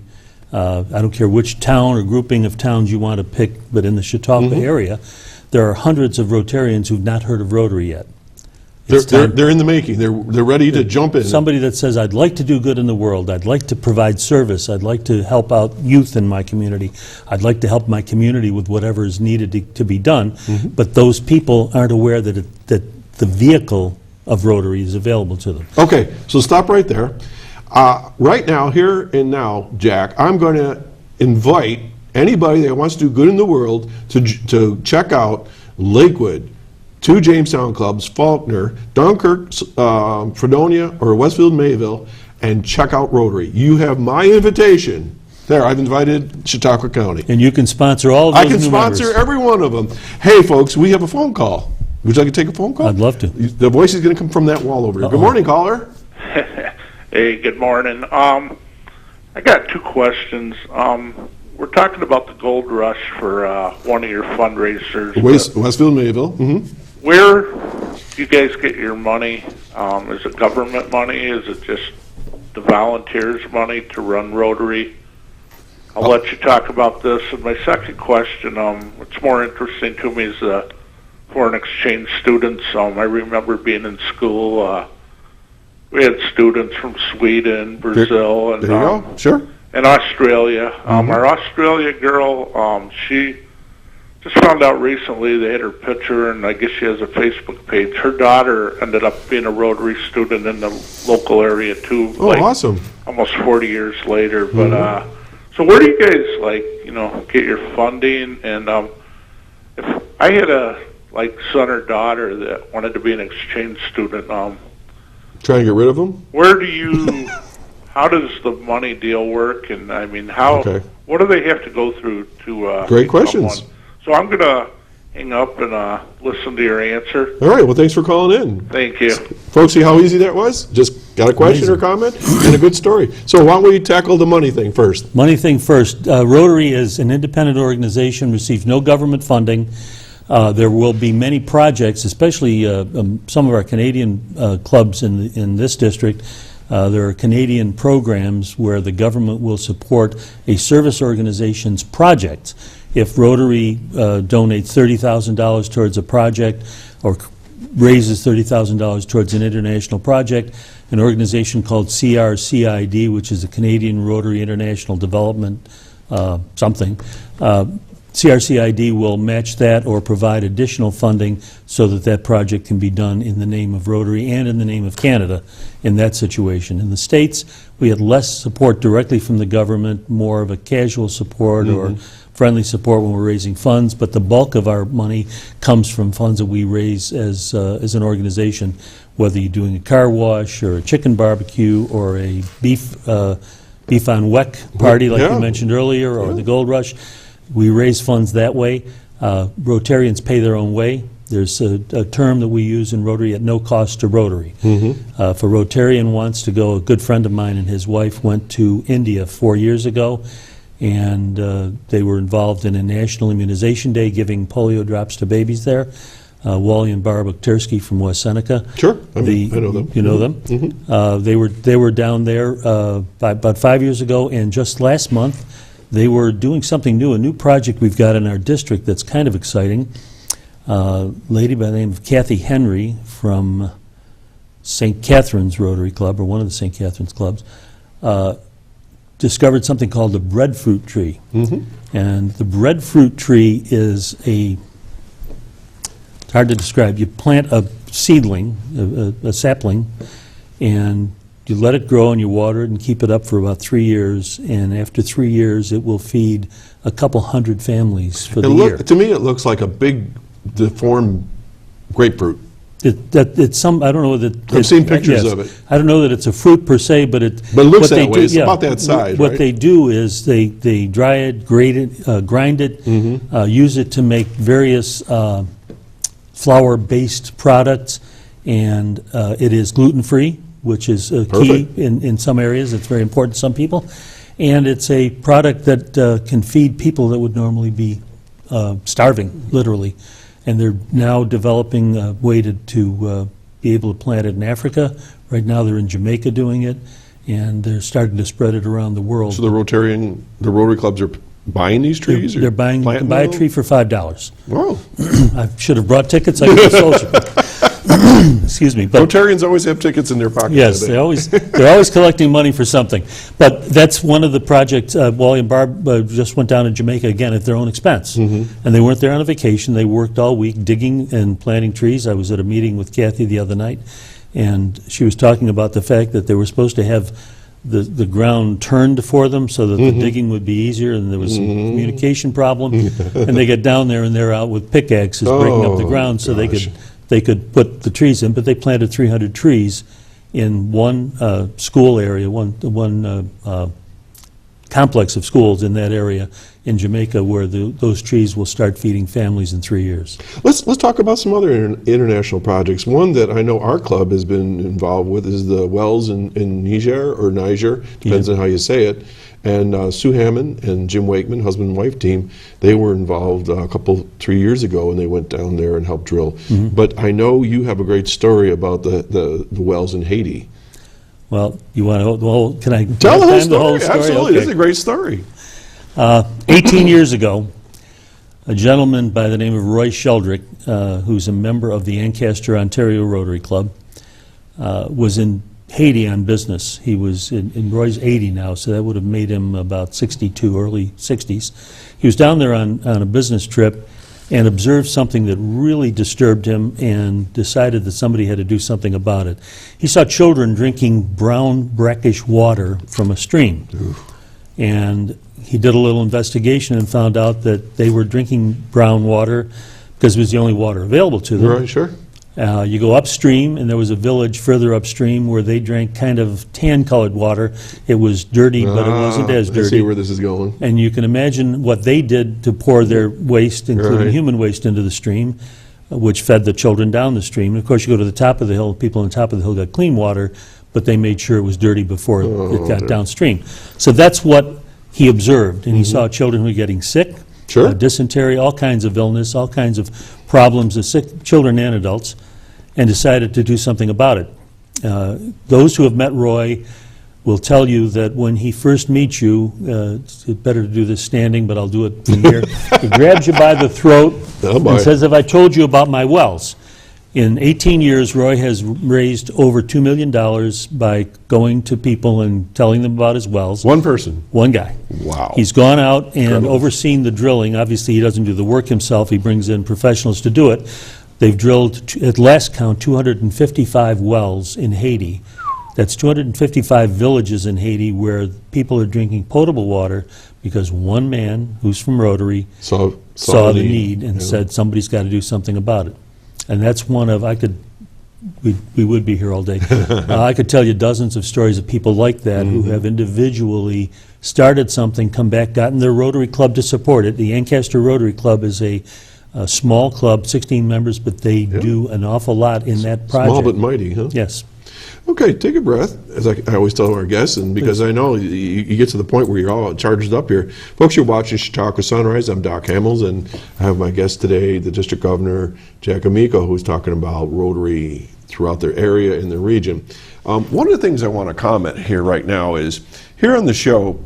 [SPEAKER 5] I don't care which town or grouping of towns you want to pick, but in the Chautauqua area, there are hundreds of Rotarians who've not heard of Rotary yet.
[SPEAKER 2] They're in the making. They're ready to jump in.
[SPEAKER 5] Somebody that says, I'd like to do good in the world. I'd like to provide service. I'd like to help out youth in my community. I'd like to help my community with whatever is needed to be done. But those people aren't aware that the vehicle of Rotary is available to them.
[SPEAKER 2] Okay, so stop right there. Right now, here and now, Jack, I'm going to invite anybody that wants to do good in the world to check out Lakewood, 2 Jamestown clubs, Faulkner, Dunkirk, Fredonia, or Westfield Mayville, and check out Rotary. You have my invitation. There, I've invited Chautauqua County.
[SPEAKER 5] And you can sponsor all of those
[SPEAKER 2] I can
[SPEAKER 5] new
[SPEAKER 2] sponsor
[SPEAKER 5] members.
[SPEAKER 2] every one of them. Hey, folks, we have a phone call. Would you like to take a phone call?
[SPEAKER 5] I'd love to.
[SPEAKER 2] The voice is going to come from that wall over here. Good morning, caller.
[SPEAKER 3] Hey, good morning. I got 2 questions. We're talking about the Gold Rush for one of your fundraisers.
[SPEAKER 2] Westfield Mayville.
[SPEAKER 3] Where do you guys get your money? Is it government money? Is it just the volunteers' money to run Rotary? I'll let you talk about this. And my second question, what's more interesting to me is foreign exchange students. I remember being in school. We had students from Sweden, Brazil, and
[SPEAKER 2] there you go. Sure.
[SPEAKER 3] And Australia. Our Australia girl, she just found out recently they had her picture, and I guess she has a Facebook page. Her daughter ended up being a Rotary student in the local area too.
[SPEAKER 2] Oh, awesome!
[SPEAKER 3] Almost 40 years later. But so where do you guys get your funding? And if I had a son or daughter that wanted to be an exchange student,
[SPEAKER 2] trying to get rid of them?
[SPEAKER 3] Where do you? How does the money deal work? And I mean, what do they have to go through to?
[SPEAKER 2] Great questions.
[SPEAKER 3] One? So I'm gonna hang up and listen to your answer.
[SPEAKER 2] All right. Well, thanks for calling in.
[SPEAKER 3] Thank you,
[SPEAKER 2] folks. See how easy that was? Just got a question or comment and a good story. So why don't we tackle the money thing first?
[SPEAKER 5] Money thing first. Rotary is an independent organization, receives no government funding. There will be many projects, especially some of our Canadian clubs in this district. There are Canadian programs where the government will support a service organization's project. If Rotary donates $30,000 towards a project or raises $30,000 towards an international project, an organization called CRCID, which is the Canadian Rotary International Development CRCID will match that or provide additional funding so that project can be done in the name of Rotary and in the name of Canada in that situation. In the States, we had less support directly from the government, more of a casual support or friendly support when we're raising funds, but the bulk of our money comes from funds that we raise as an organization, whether you're doing a car wash or a chicken barbecue or a beef on weck party like you mentioned earlier, or the Gold Rush. We raise funds that way. Rotarians pay their own way. There's a term that we use in Rotary at no cost to Rotary. If a Rotarian wants to go, a good friend of mine and his wife went to India 4 years ago, and they were involved in a National Immunization Day, giving polio drops to babies there. Wally and Barb Oktersky from West Seneca.
[SPEAKER 2] Sure, I know them.
[SPEAKER 5] You know them? They were down there about 5 years ago, and just last month they were doing something new, a new project we've got in our district that's kind of exciting. A lady by the name of Kathy Henry from St. Catherine's Rotary Club, or one of the St. Catherine's clubs, discovered something called the breadfruit tree. And the breadfruit tree is it's hard to describe. You plant a seedling, a sapling, and you let it grow and you water it and keep it up for about 3 years. And after 3 years, it will feed a couple hundred families for the year.
[SPEAKER 2] To me, it looks like a big, deformed grapefruit.
[SPEAKER 5] I don't know that
[SPEAKER 2] I've seen pictures of it.
[SPEAKER 5] I don't know that it's a fruit per se, but it
[SPEAKER 2] looks that way. It's about that size,
[SPEAKER 5] What
[SPEAKER 2] right?
[SPEAKER 5] they do is they dry it, grate it, grind it, use it to make various flour-based products, and it is gluten-free, which is key in some areas. It's very important to some people. And it's a product that can feed people that would normally be starving, literally. And they're now developing a way to be able to plant it in Africa. Right now they're in Jamaica doing it, and they're starting to spread it around the world.
[SPEAKER 2] So the Rotary clubs are buying these trees?
[SPEAKER 5] They're buying, you can buy a tree for $5.
[SPEAKER 2] Wow.
[SPEAKER 5] I should have brought tickets. I could have sold you. Excuse me. But
[SPEAKER 2] Rotarians always have tickets in their pocket.
[SPEAKER 5] yes, they're always collecting money for something. But that's one of the projects. Wally and Barb just went down to Jamaica again at their own expense. And they weren't there on a vacation. They worked all week digging and planting trees. I was at a meeting with Kathy the other night, and she was talking about the fact that they were supposed to have the ground turned for them so that the digging would be easier, and there was some communication problem. And they get down there and they're out with pickaxes breaking up the ground so they could put the trees in. But they planted 300 trees in one school area, one complex of schools in that area in Jamaica, where those trees will start feeding families in 3 years.
[SPEAKER 2] Let's talk about some other international projects. One that I know our club has been involved with is the wells in Niger, depends on how you say it. And Sue Hammond and Jim Wakeman, husband and wife team, they were involved 3 years ago, and they went down there and helped drill. But I know you have a great story about the wells in Haiti.
[SPEAKER 5] Well, you want to? Well, can I
[SPEAKER 2] tell the whole story? Absolutely,
[SPEAKER 5] okay.
[SPEAKER 2] This is a great story.
[SPEAKER 5] 18 years ago, a gentleman by the name of Roy Sheldrick, who's a member of the Ancaster, Ontario Rotary Club, was in Haiti on business. He was in Roy's 80 now, so that would have made him about 62, early 60s. He was down there on a business trip and observed something that really disturbed him and decided that somebody had to do something about it. He saw children drinking brown, brackish water from a stream. And he did a little investigation and found out that they were drinking brown water because it was the only water available to them.
[SPEAKER 2] Right, sure.
[SPEAKER 5] You go upstream, and there was a village further upstream where they drank kind of tan-colored water. It was dirty, but it wasn't as dirty.
[SPEAKER 2] I see where this is going.
[SPEAKER 5] And you can imagine what they did to pour their waste, including human waste, into the stream, which fed the children down the stream. And of course, you go to the top of the hill, people on the top of the hill got clean water, but they made sure it was dirty before it got downstream. So that's what he observed, and he saw children who were getting sick, dysentery, all kinds of illness, all kinds of problems with sick children and adults, and decided to do something about it. Those who have met Roy will tell you that when he first meets you, it's better to do this standing, but I'll do it from here. He grabs you by the throat and says, "Have I told you about my wells?" In 18 years, Roy has raised over $2 million by going to people and telling them about his wells.
[SPEAKER 2] One person?
[SPEAKER 5] One guy.
[SPEAKER 2] Wow.
[SPEAKER 5] He's gone out and overseen the drilling. Obviously, he doesn't do the work himself. He brings in professionals to do it. They've drilled, at last count, 255 wells in Haiti. That's 255 villages in Haiti where people are drinking potable water because one man, who's from Rotary, saw the need and said somebody's got to do something about it. And that's one of, we would be here all day. I could tell you dozens of stories of people like that who have individually started something, come back, gotten their Rotary Club to support it. The Ancaster Rotary Club is a a small club, 16 members, but they do an awful lot in that project.
[SPEAKER 2] Small but mighty, huh?
[SPEAKER 5] Yes.
[SPEAKER 2] Okay, take a breath, as I always tell our guests, and because I know you get to the point where you're all charged up here. Folks, you're watching Chautauqua Sunrise. I'm Doc Hamels, and I have my guest today, the District Governor, Jack Amico, who's talking about Rotary throughout their area and their region. One of the things I want to comment here right now is, here on the show,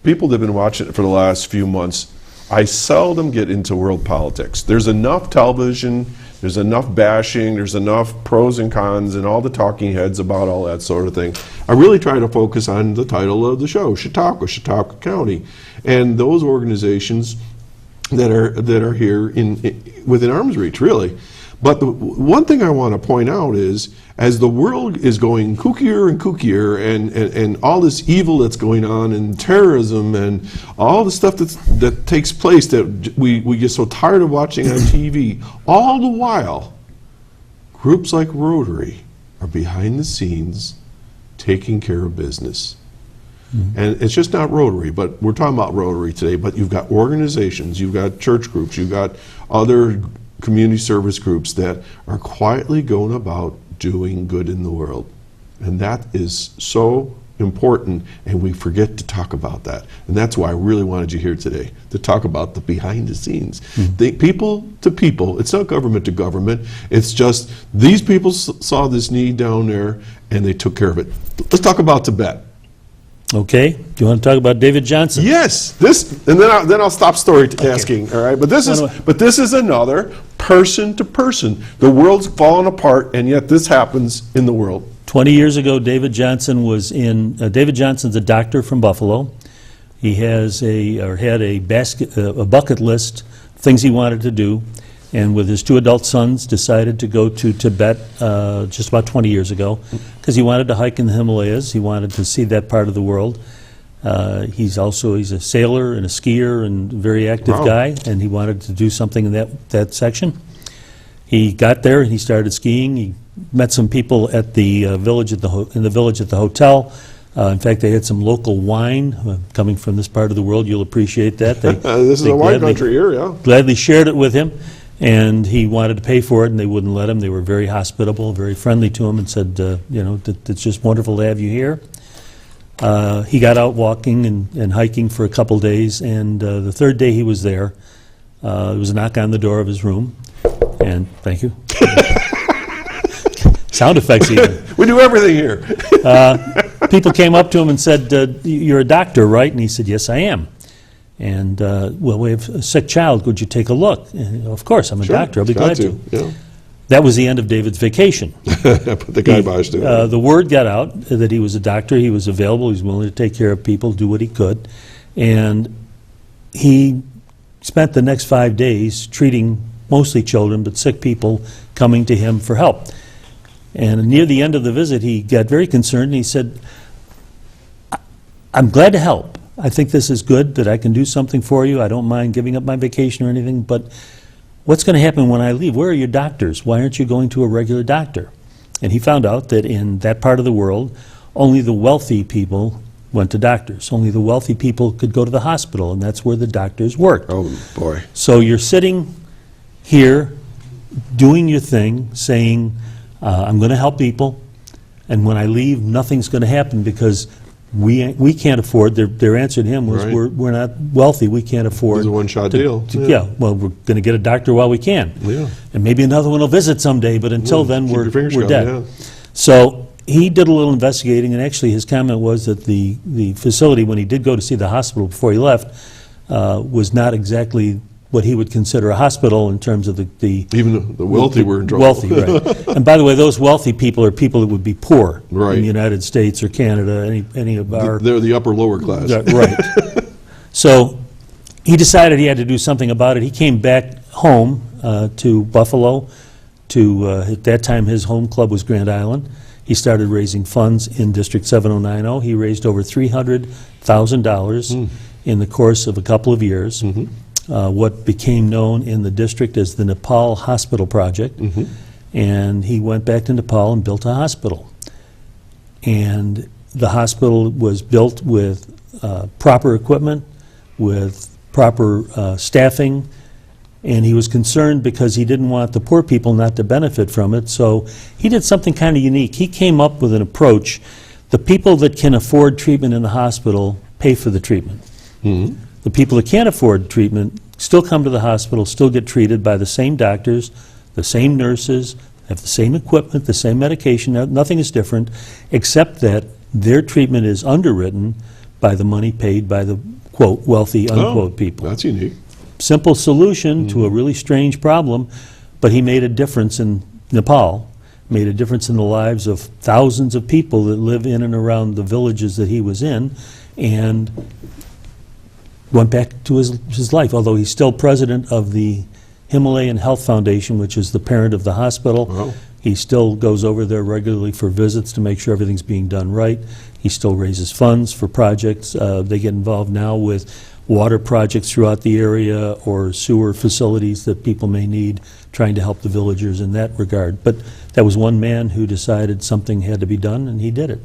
[SPEAKER 2] people that have been watching it for the last few months, I seldom get into world politics. There's enough television, there's enough bashing, there's enough pros and cons and all the talking heads about all that sort of thing. I really try to focus on the title of the show, Chautauqua County, and those organizations that are here within arm's reach, really. But the one thing I want to point out is, as the world is going kookier and kookier, and all this evil that's going on, and terrorism, and all the stuff that takes place that we get so tired of watching on TV, all the while, groups like Rotary are behind the scenes taking care of business. Mm-hmm. And it's just not Rotary, but we're talking about Rotary today, but you've got organizations, you've got church groups, you've got other community service groups that are quietly going about doing good in the world. And that is so important, and we forget to talk about that. And that's why I really wanted you here today, to talk about the behind the scenes. Mm-hmm. People to people, it's not government to government, it's just these people saw this need down there and they took care of it. Let's talk about Tibet.
[SPEAKER 5] Okay, do you want to talk about David Johnson?
[SPEAKER 2] Yes, and then I'll stop asking. All right, but this is another person to person. The world's falling apart, and yet this happens in the world.
[SPEAKER 5] 20 years ago, David Johnson was in. David Johnson's a doctor from Buffalo. He had a bucket list of things he wanted to do, and with his 2 adult sons, decided to go to Tibet just about 20 years ago, because he wanted to hike in the Himalayas. He wanted to see that part of the world. He's a sailor and a skier and a very active guy, and he wanted to do something in that section. He got there and he started skiing. He met some people at the in the village at the hotel. In fact, they had some local wine coming from this part of the world. You'll appreciate that.
[SPEAKER 2] This is a wine country area.
[SPEAKER 5] Gladly shared it with him. And he wanted to pay for it, and they wouldn't let him. They were very hospitable, very friendly to him, and said, it's just wonderful to have you here. He got out walking and hiking for a couple days, and the 3rd day he was there was a knock on the door of his room, and thank you. Sound effects even.
[SPEAKER 2] We do everything here.
[SPEAKER 5] People came up to him and said, you're a doctor, right? And he said, yes, I am. And, we have a sick child. Would you take a look? And, of course, I'm a doctor. I'll be glad to.
[SPEAKER 2] Yeah.
[SPEAKER 5] That was the end of David's vacation.
[SPEAKER 2] Put the kibosh to it.
[SPEAKER 5] The word got out that he was a doctor. He was available. He was willing to take care of people, do what he could. And he spent the next 5 days treating mostly children, but sick people coming to him for help. And near the end of the visit, he got very concerned, and he said, I'm glad to help. I think this is good, that I can do something for you. I don't mind giving up my vacation or anything, but what's going to happen when I leave? Where are your doctors? Why aren't you going to a regular doctor? And he found out that in that part of the world, only the wealthy people went to doctors. Only the wealthy people could go to the hospital, and that's where the doctors worked.
[SPEAKER 2] Oh, boy.
[SPEAKER 5] So you're sitting here doing your thing, saying, I'm going to help people, and when I leave, nothing's going to happen because we can't afford. Their answer to him was,
[SPEAKER 2] right.
[SPEAKER 5] we're not wealthy. We can't afford.
[SPEAKER 2] It's a one-shot deal.
[SPEAKER 5] Well, we're going to get a doctor while we can.
[SPEAKER 2] Yeah.
[SPEAKER 5] And maybe another one will visit someday, but until then, we're dead.
[SPEAKER 2] Yeah.
[SPEAKER 5] So he did a little investigating, and actually his comment was that the facility, when he did go to see the hospital before he left, was not exactly what he would consider a hospital in terms of the
[SPEAKER 2] even the wealthy were in trouble.
[SPEAKER 5] Wealthy, right. And by the way, those wealthy people are people that would be poor
[SPEAKER 2] right.
[SPEAKER 5] in the United States or Canada, any of our...
[SPEAKER 2] They're the upper lower class.
[SPEAKER 5] Right. So he decided he had to do something about it. He came back home to Buffalo. At that time, his home club was Grand Island. He started raising funds in District 7090. He raised over $300,000 in the course of a couple of years. Mm-hmm. What became known in the district as the Nepal Hospital Project. Mm-hmm. And he went back to Nepal and built a hospital. And the hospital was built with proper equipment, with proper staffing, And he was concerned because he didn't want the poor people not to benefit from it, so he did something kind of unique. He came up with an approach. The people that can afford treatment in the hospital pay for the treatment. The people that can't afford treatment still come to the hospital, still get treated by the same doctors, the same nurses, have the same equipment, the same medication. Nothing is different, except that their treatment is underwritten by the money paid by the, quote, wealthy, unquote, people.
[SPEAKER 2] That's unique.
[SPEAKER 5] Simple solution to a really strange problem, but he made a difference in Nepal, made a difference in the lives of thousands of people that live in and around the villages that he was in, and went back to his life, although he's still president of the Himalayan Health Foundation, which is the parent of the hospital.
[SPEAKER 2] Wow.
[SPEAKER 5] He still goes over there regularly for visits to make sure everything's being done right. He still raises funds for projects. They get involved now with water projects throughout the area or sewer facilities that people may need, trying to help the villagers in that regard. But that was one man who decided something had to be done, and he did it.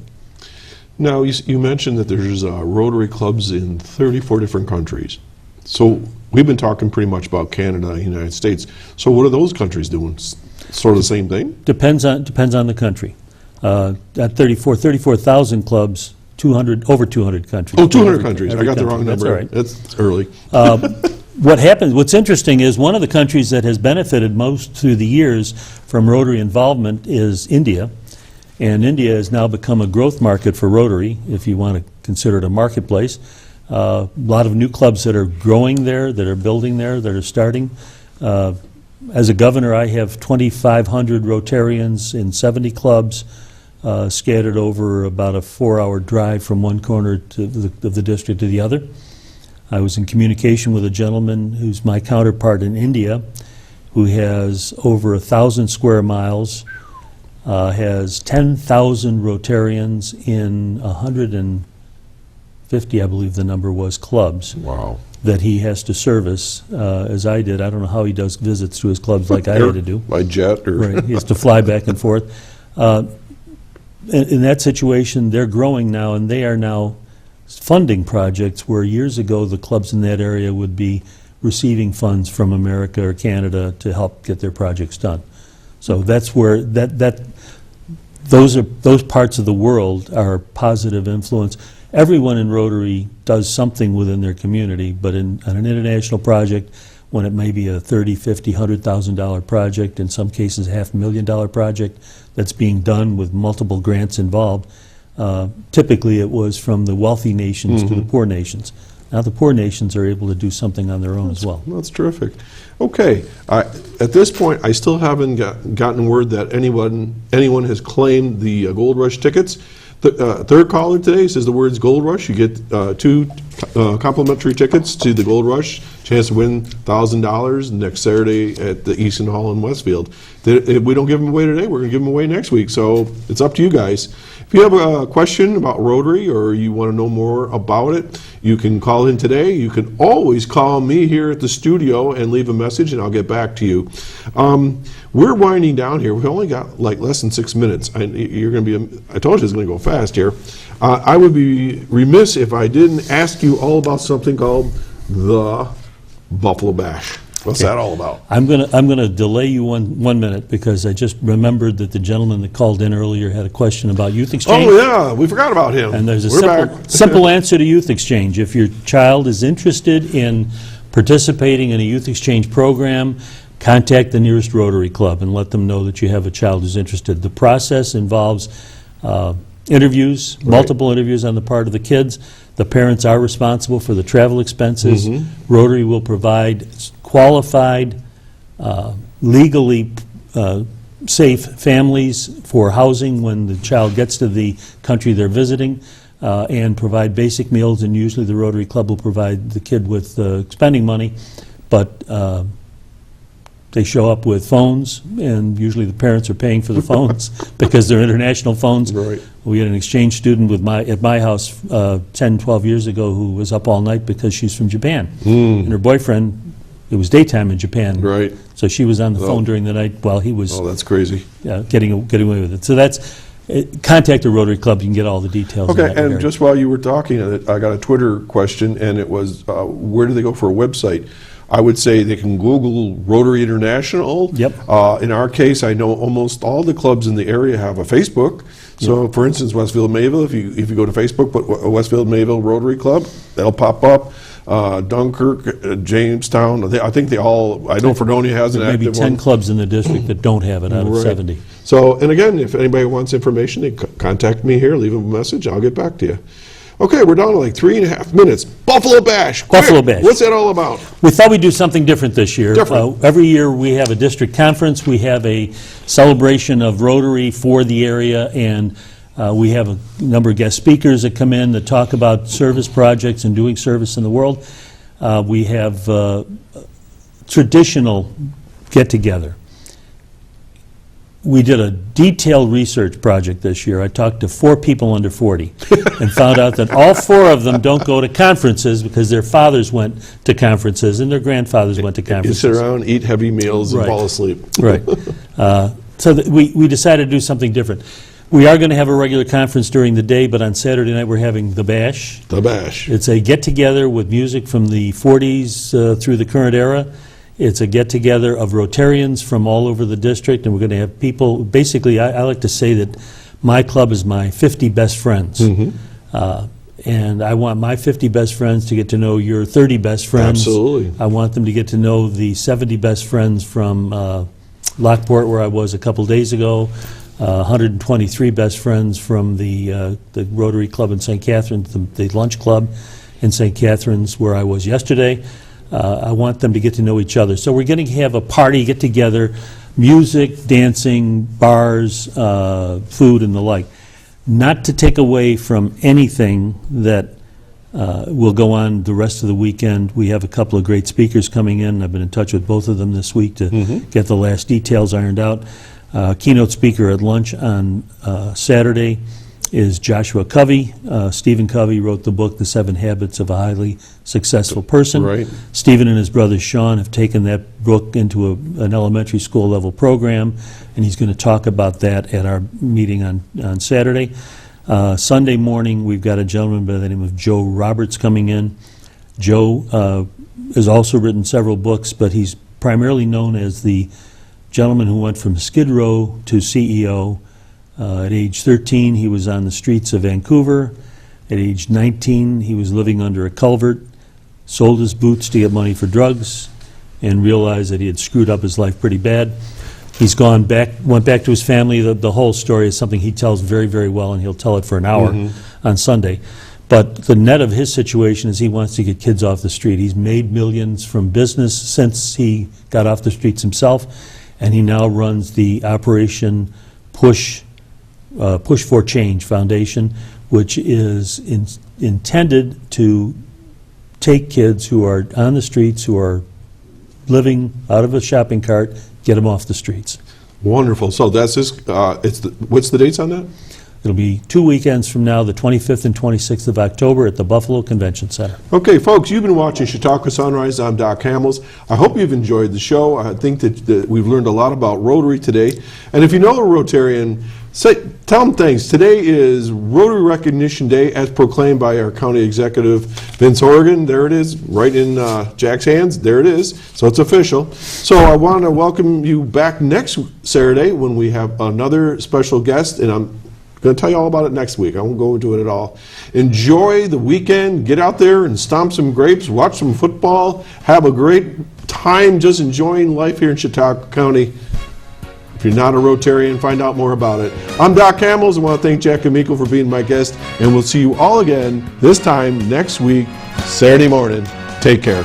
[SPEAKER 2] Now, you mentioned that there's Rotary clubs in 34 different countries. So we've been talking pretty much about Canada and the United States. So what are those countries doing? Sort of the same thing?
[SPEAKER 5] Depends on the country. At 34,000 clubs, over 200 countries.
[SPEAKER 2] Oh, 200 countries. I got the wrong
[SPEAKER 5] That's
[SPEAKER 2] number.
[SPEAKER 5] all right.
[SPEAKER 2] That's early.
[SPEAKER 5] What's interesting is one of the countries that has benefited most through the years from Rotary involvement is India. And India has now become a growth market for Rotary, if you want to consider it a marketplace. A lot of new clubs that are growing there, that are building there, that are starting. As a governor, I have 2,500 Rotarians in 70 clubs, scattered over about a 4-hour drive from one corner of the district to the other. I was in communication with a gentleman who's my counterpart in India, who has over 1,000 square miles, has 10,000 Rotarians in 150, I believe the number was, clubs.
[SPEAKER 2] Wow.
[SPEAKER 5] That he has to service, as I did. I don't know how he does visits to his clubs like I had to do.
[SPEAKER 2] By jet or...
[SPEAKER 5] Right, he has to fly back and forth. In that situation, they're growing now, and they are now funding projects where years ago the clubs in that area would be receiving funds from America or Canada to help get their projects done. So that's where those parts of the world are positive influence. Everyone in Rotary does something within their community, but on an international project, when it may be a $30,000, $50,000, $100,000 project, in some cases $500,000 project that's being done with multiple grants involved, typically it was from the wealthy nations to the poor nations. Now the poor nations are able to do something on their own as well.
[SPEAKER 2] That's terrific. Okay, at this point, I still haven't gotten word that anyone has claimed the Gold Rush tickets. The third caller today says the words Gold Rush. You get 2 complimentary tickets to the Gold Rush, chance to win $1,000 next Saturday at the Easton Hall in Westfield. If we don't give them away today, we're going to give them away next week, so it's up to you guys. If you have a question about Rotary or you want to know more about it, you can call in today. You can always call me here at the studio and leave a message, and I'll get back to you. We're winding down here. We've only got like less than 6 minutes. I told you it's going to go fast here. I would be remiss if I didn't ask you all about something called the Buffalo Bash. What's that all about? I'm
[SPEAKER 5] gonna delay you one minute because I just remembered that the gentleman that called in earlier had a question about youth exchange.
[SPEAKER 2] Oh yeah, we forgot about him.
[SPEAKER 5] And there's a
[SPEAKER 2] We're
[SPEAKER 5] simple answer to youth exchange. If your child is interested in participating in a youth exchange program, contact the nearest Rotary Club and let them know that you have a child who's interested. The process involves interviews, multiple interviews on the part of the kids. The parents are responsible for the travel expenses. Rotary will provide qualified, legally safe families for housing when the child gets to the country they're visiting, and provide basic meals, and usually the Rotary Club will provide the kid with spending money, but they show up with phones, and usually the parents are paying for the phones because they're international phones.
[SPEAKER 2] Right.
[SPEAKER 5] We had an exchange student at my house 10, 12 years ago who was up all night because she's from Japan. And her boyfriend, it was daytime in Japan.
[SPEAKER 2] Right.
[SPEAKER 5] So she was on the phone during the night while he was
[SPEAKER 2] that's crazy.
[SPEAKER 5] getting away with it. So that's, contact the Rotary Club, you can get all the details.
[SPEAKER 2] Okay,
[SPEAKER 5] in that
[SPEAKER 2] and
[SPEAKER 5] regard.
[SPEAKER 2] just while you were talking, I got a Twitter question, and it was, where do they go for a website? I would say they can Google Rotary International.
[SPEAKER 5] Yep.
[SPEAKER 2] In our case, I know almost all the clubs in the area have a Facebook. So, for instance, Westfield Mayville, if you go to Facebook, put Westfield Mayville Rotary Club, that'll pop up. Dunkirk, Jamestown, I think they all, I know Fredonia has an active one.
[SPEAKER 5] Maybe 10 clubs in the district that don't have it out of
[SPEAKER 2] Right.
[SPEAKER 5] 70.
[SPEAKER 2] So, and again, if anybody wants information, they contact me here, leave them a message, I'll get back to you. Okay, we're down to like 3.5 minutes. Buffalo Bash.
[SPEAKER 5] Buffalo
[SPEAKER 2] Quick,
[SPEAKER 5] Bash.
[SPEAKER 2] What's that all about?
[SPEAKER 5] We thought we'd do something different this year.
[SPEAKER 2] Different.
[SPEAKER 5] Every year we have a district conference, we have a celebration of Rotary for the area, and we have a number of guest speakers that come in that talk about service projects and doing service in the world. We have traditional get-together. We did a detailed research project this year. I talked to 4 people under 40 and found out that all 4 of them don't go to conferences because their fathers went to conferences and their grandfathers went to
[SPEAKER 2] You
[SPEAKER 5] conferences.
[SPEAKER 2] sit around, eat heavy meals, and
[SPEAKER 5] Right.
[SPEAKER 2] fall asleep.
[SPEAKER 5] Right. We decided to do something different. We are going to have a regular conference during the day, but on Saturday night we're having the Bash.
[SPEAKER 2] The Bash.
[SPEAKER 5] It's a get-together with music from the 40s through the current era. It's a get-together of Rotarians from all over the district, and we're going to have people, basically, I like to say that my club is my 50 best friends. And I want my 50 best friends to get to know your 30 best friends.
[SPEAKER 2] Absolutely.
[SPEAKER 5] I want them to get to know the 70 best friends from Lockport, where I was a couple days ago, 123 best friends from the Rotary Club in St. Catharines, the Lunch Club in St. Catharines, where I was yesterday. I want them to get to know each other. So we're going to have a party, get together, music, dancing, bars, food, and the like. Not to take away from anything that will go on the rest of the weekend. We have a couple of great speakers coming in. I've been in touch with both of them this week to get the last details ironed out. Keynote speaker at lunch on Saturday is Joshua Covey. Stephen Covey wrote the book, The 7 Habits of a Highly Successful Person.
[SPEAKER 2] Right.
[SPEAKER 5] Stephen and his brother Sean have taken that book into an elementary school level program, and he's going to talk about that at our meeting on Saturday. Sunday morning, we've got a gentleman by the name of Joe Roberts coming in. Joe has also written several books, but he's primarily known as the gentleman who went from Skid Row to CEO. At age 13, he was on the streets of Vancouver. At age 19, he was living under a culvert, sold his boots to get money for drugs, and realized that he had screwed up his life pretty bad. He's went back to his family. The whole story is something he tells very, very well, and he'll tell it for an hour on Sunday. But the net of his situation is he wants to get kids off the street. He's made millions from business since he got off the streets himself, and he now runs the Operation Push for Change Foundation, which is intended to take kids who are on the streets, who are living out of a shopping cart, get them off the streets.
[SPEAKER 2] Wonderful. So that's this. What's the dates on that?
[SPEAKER 5] It'll be 2 weekends from now, the 25th and 26th of October at the Buffalo Convention Center.
[SPEAKER 2] Okay, folks, you've been watching Chautauqua Sunrise. I'm Doc Hamels. I hope you've enjoyed the show. I think that we've learned a lot about Rotary today. And if you know a Rotarian, tell them thanks. Today is Rotary Recognition Day, as proclaimed by our County Executive, Vince Horgan. There it is, right in Jack's hands. There it is. So it's official. So I want to welcome you back next Saturday when we have another special guest, and I'm going to tell you all about it next week. I won't go into it at all. Enjoy the weekend. Get out there and stomp some grapes, watch some football, have a great time just enjoying life here in Chautauqua County. If you're not a Rotarian, find out more about it. I'm Doc Hamels. I want to thank Jack Amico for being my guest, and we'll see you all again this time next week, Saturday morning. Take care.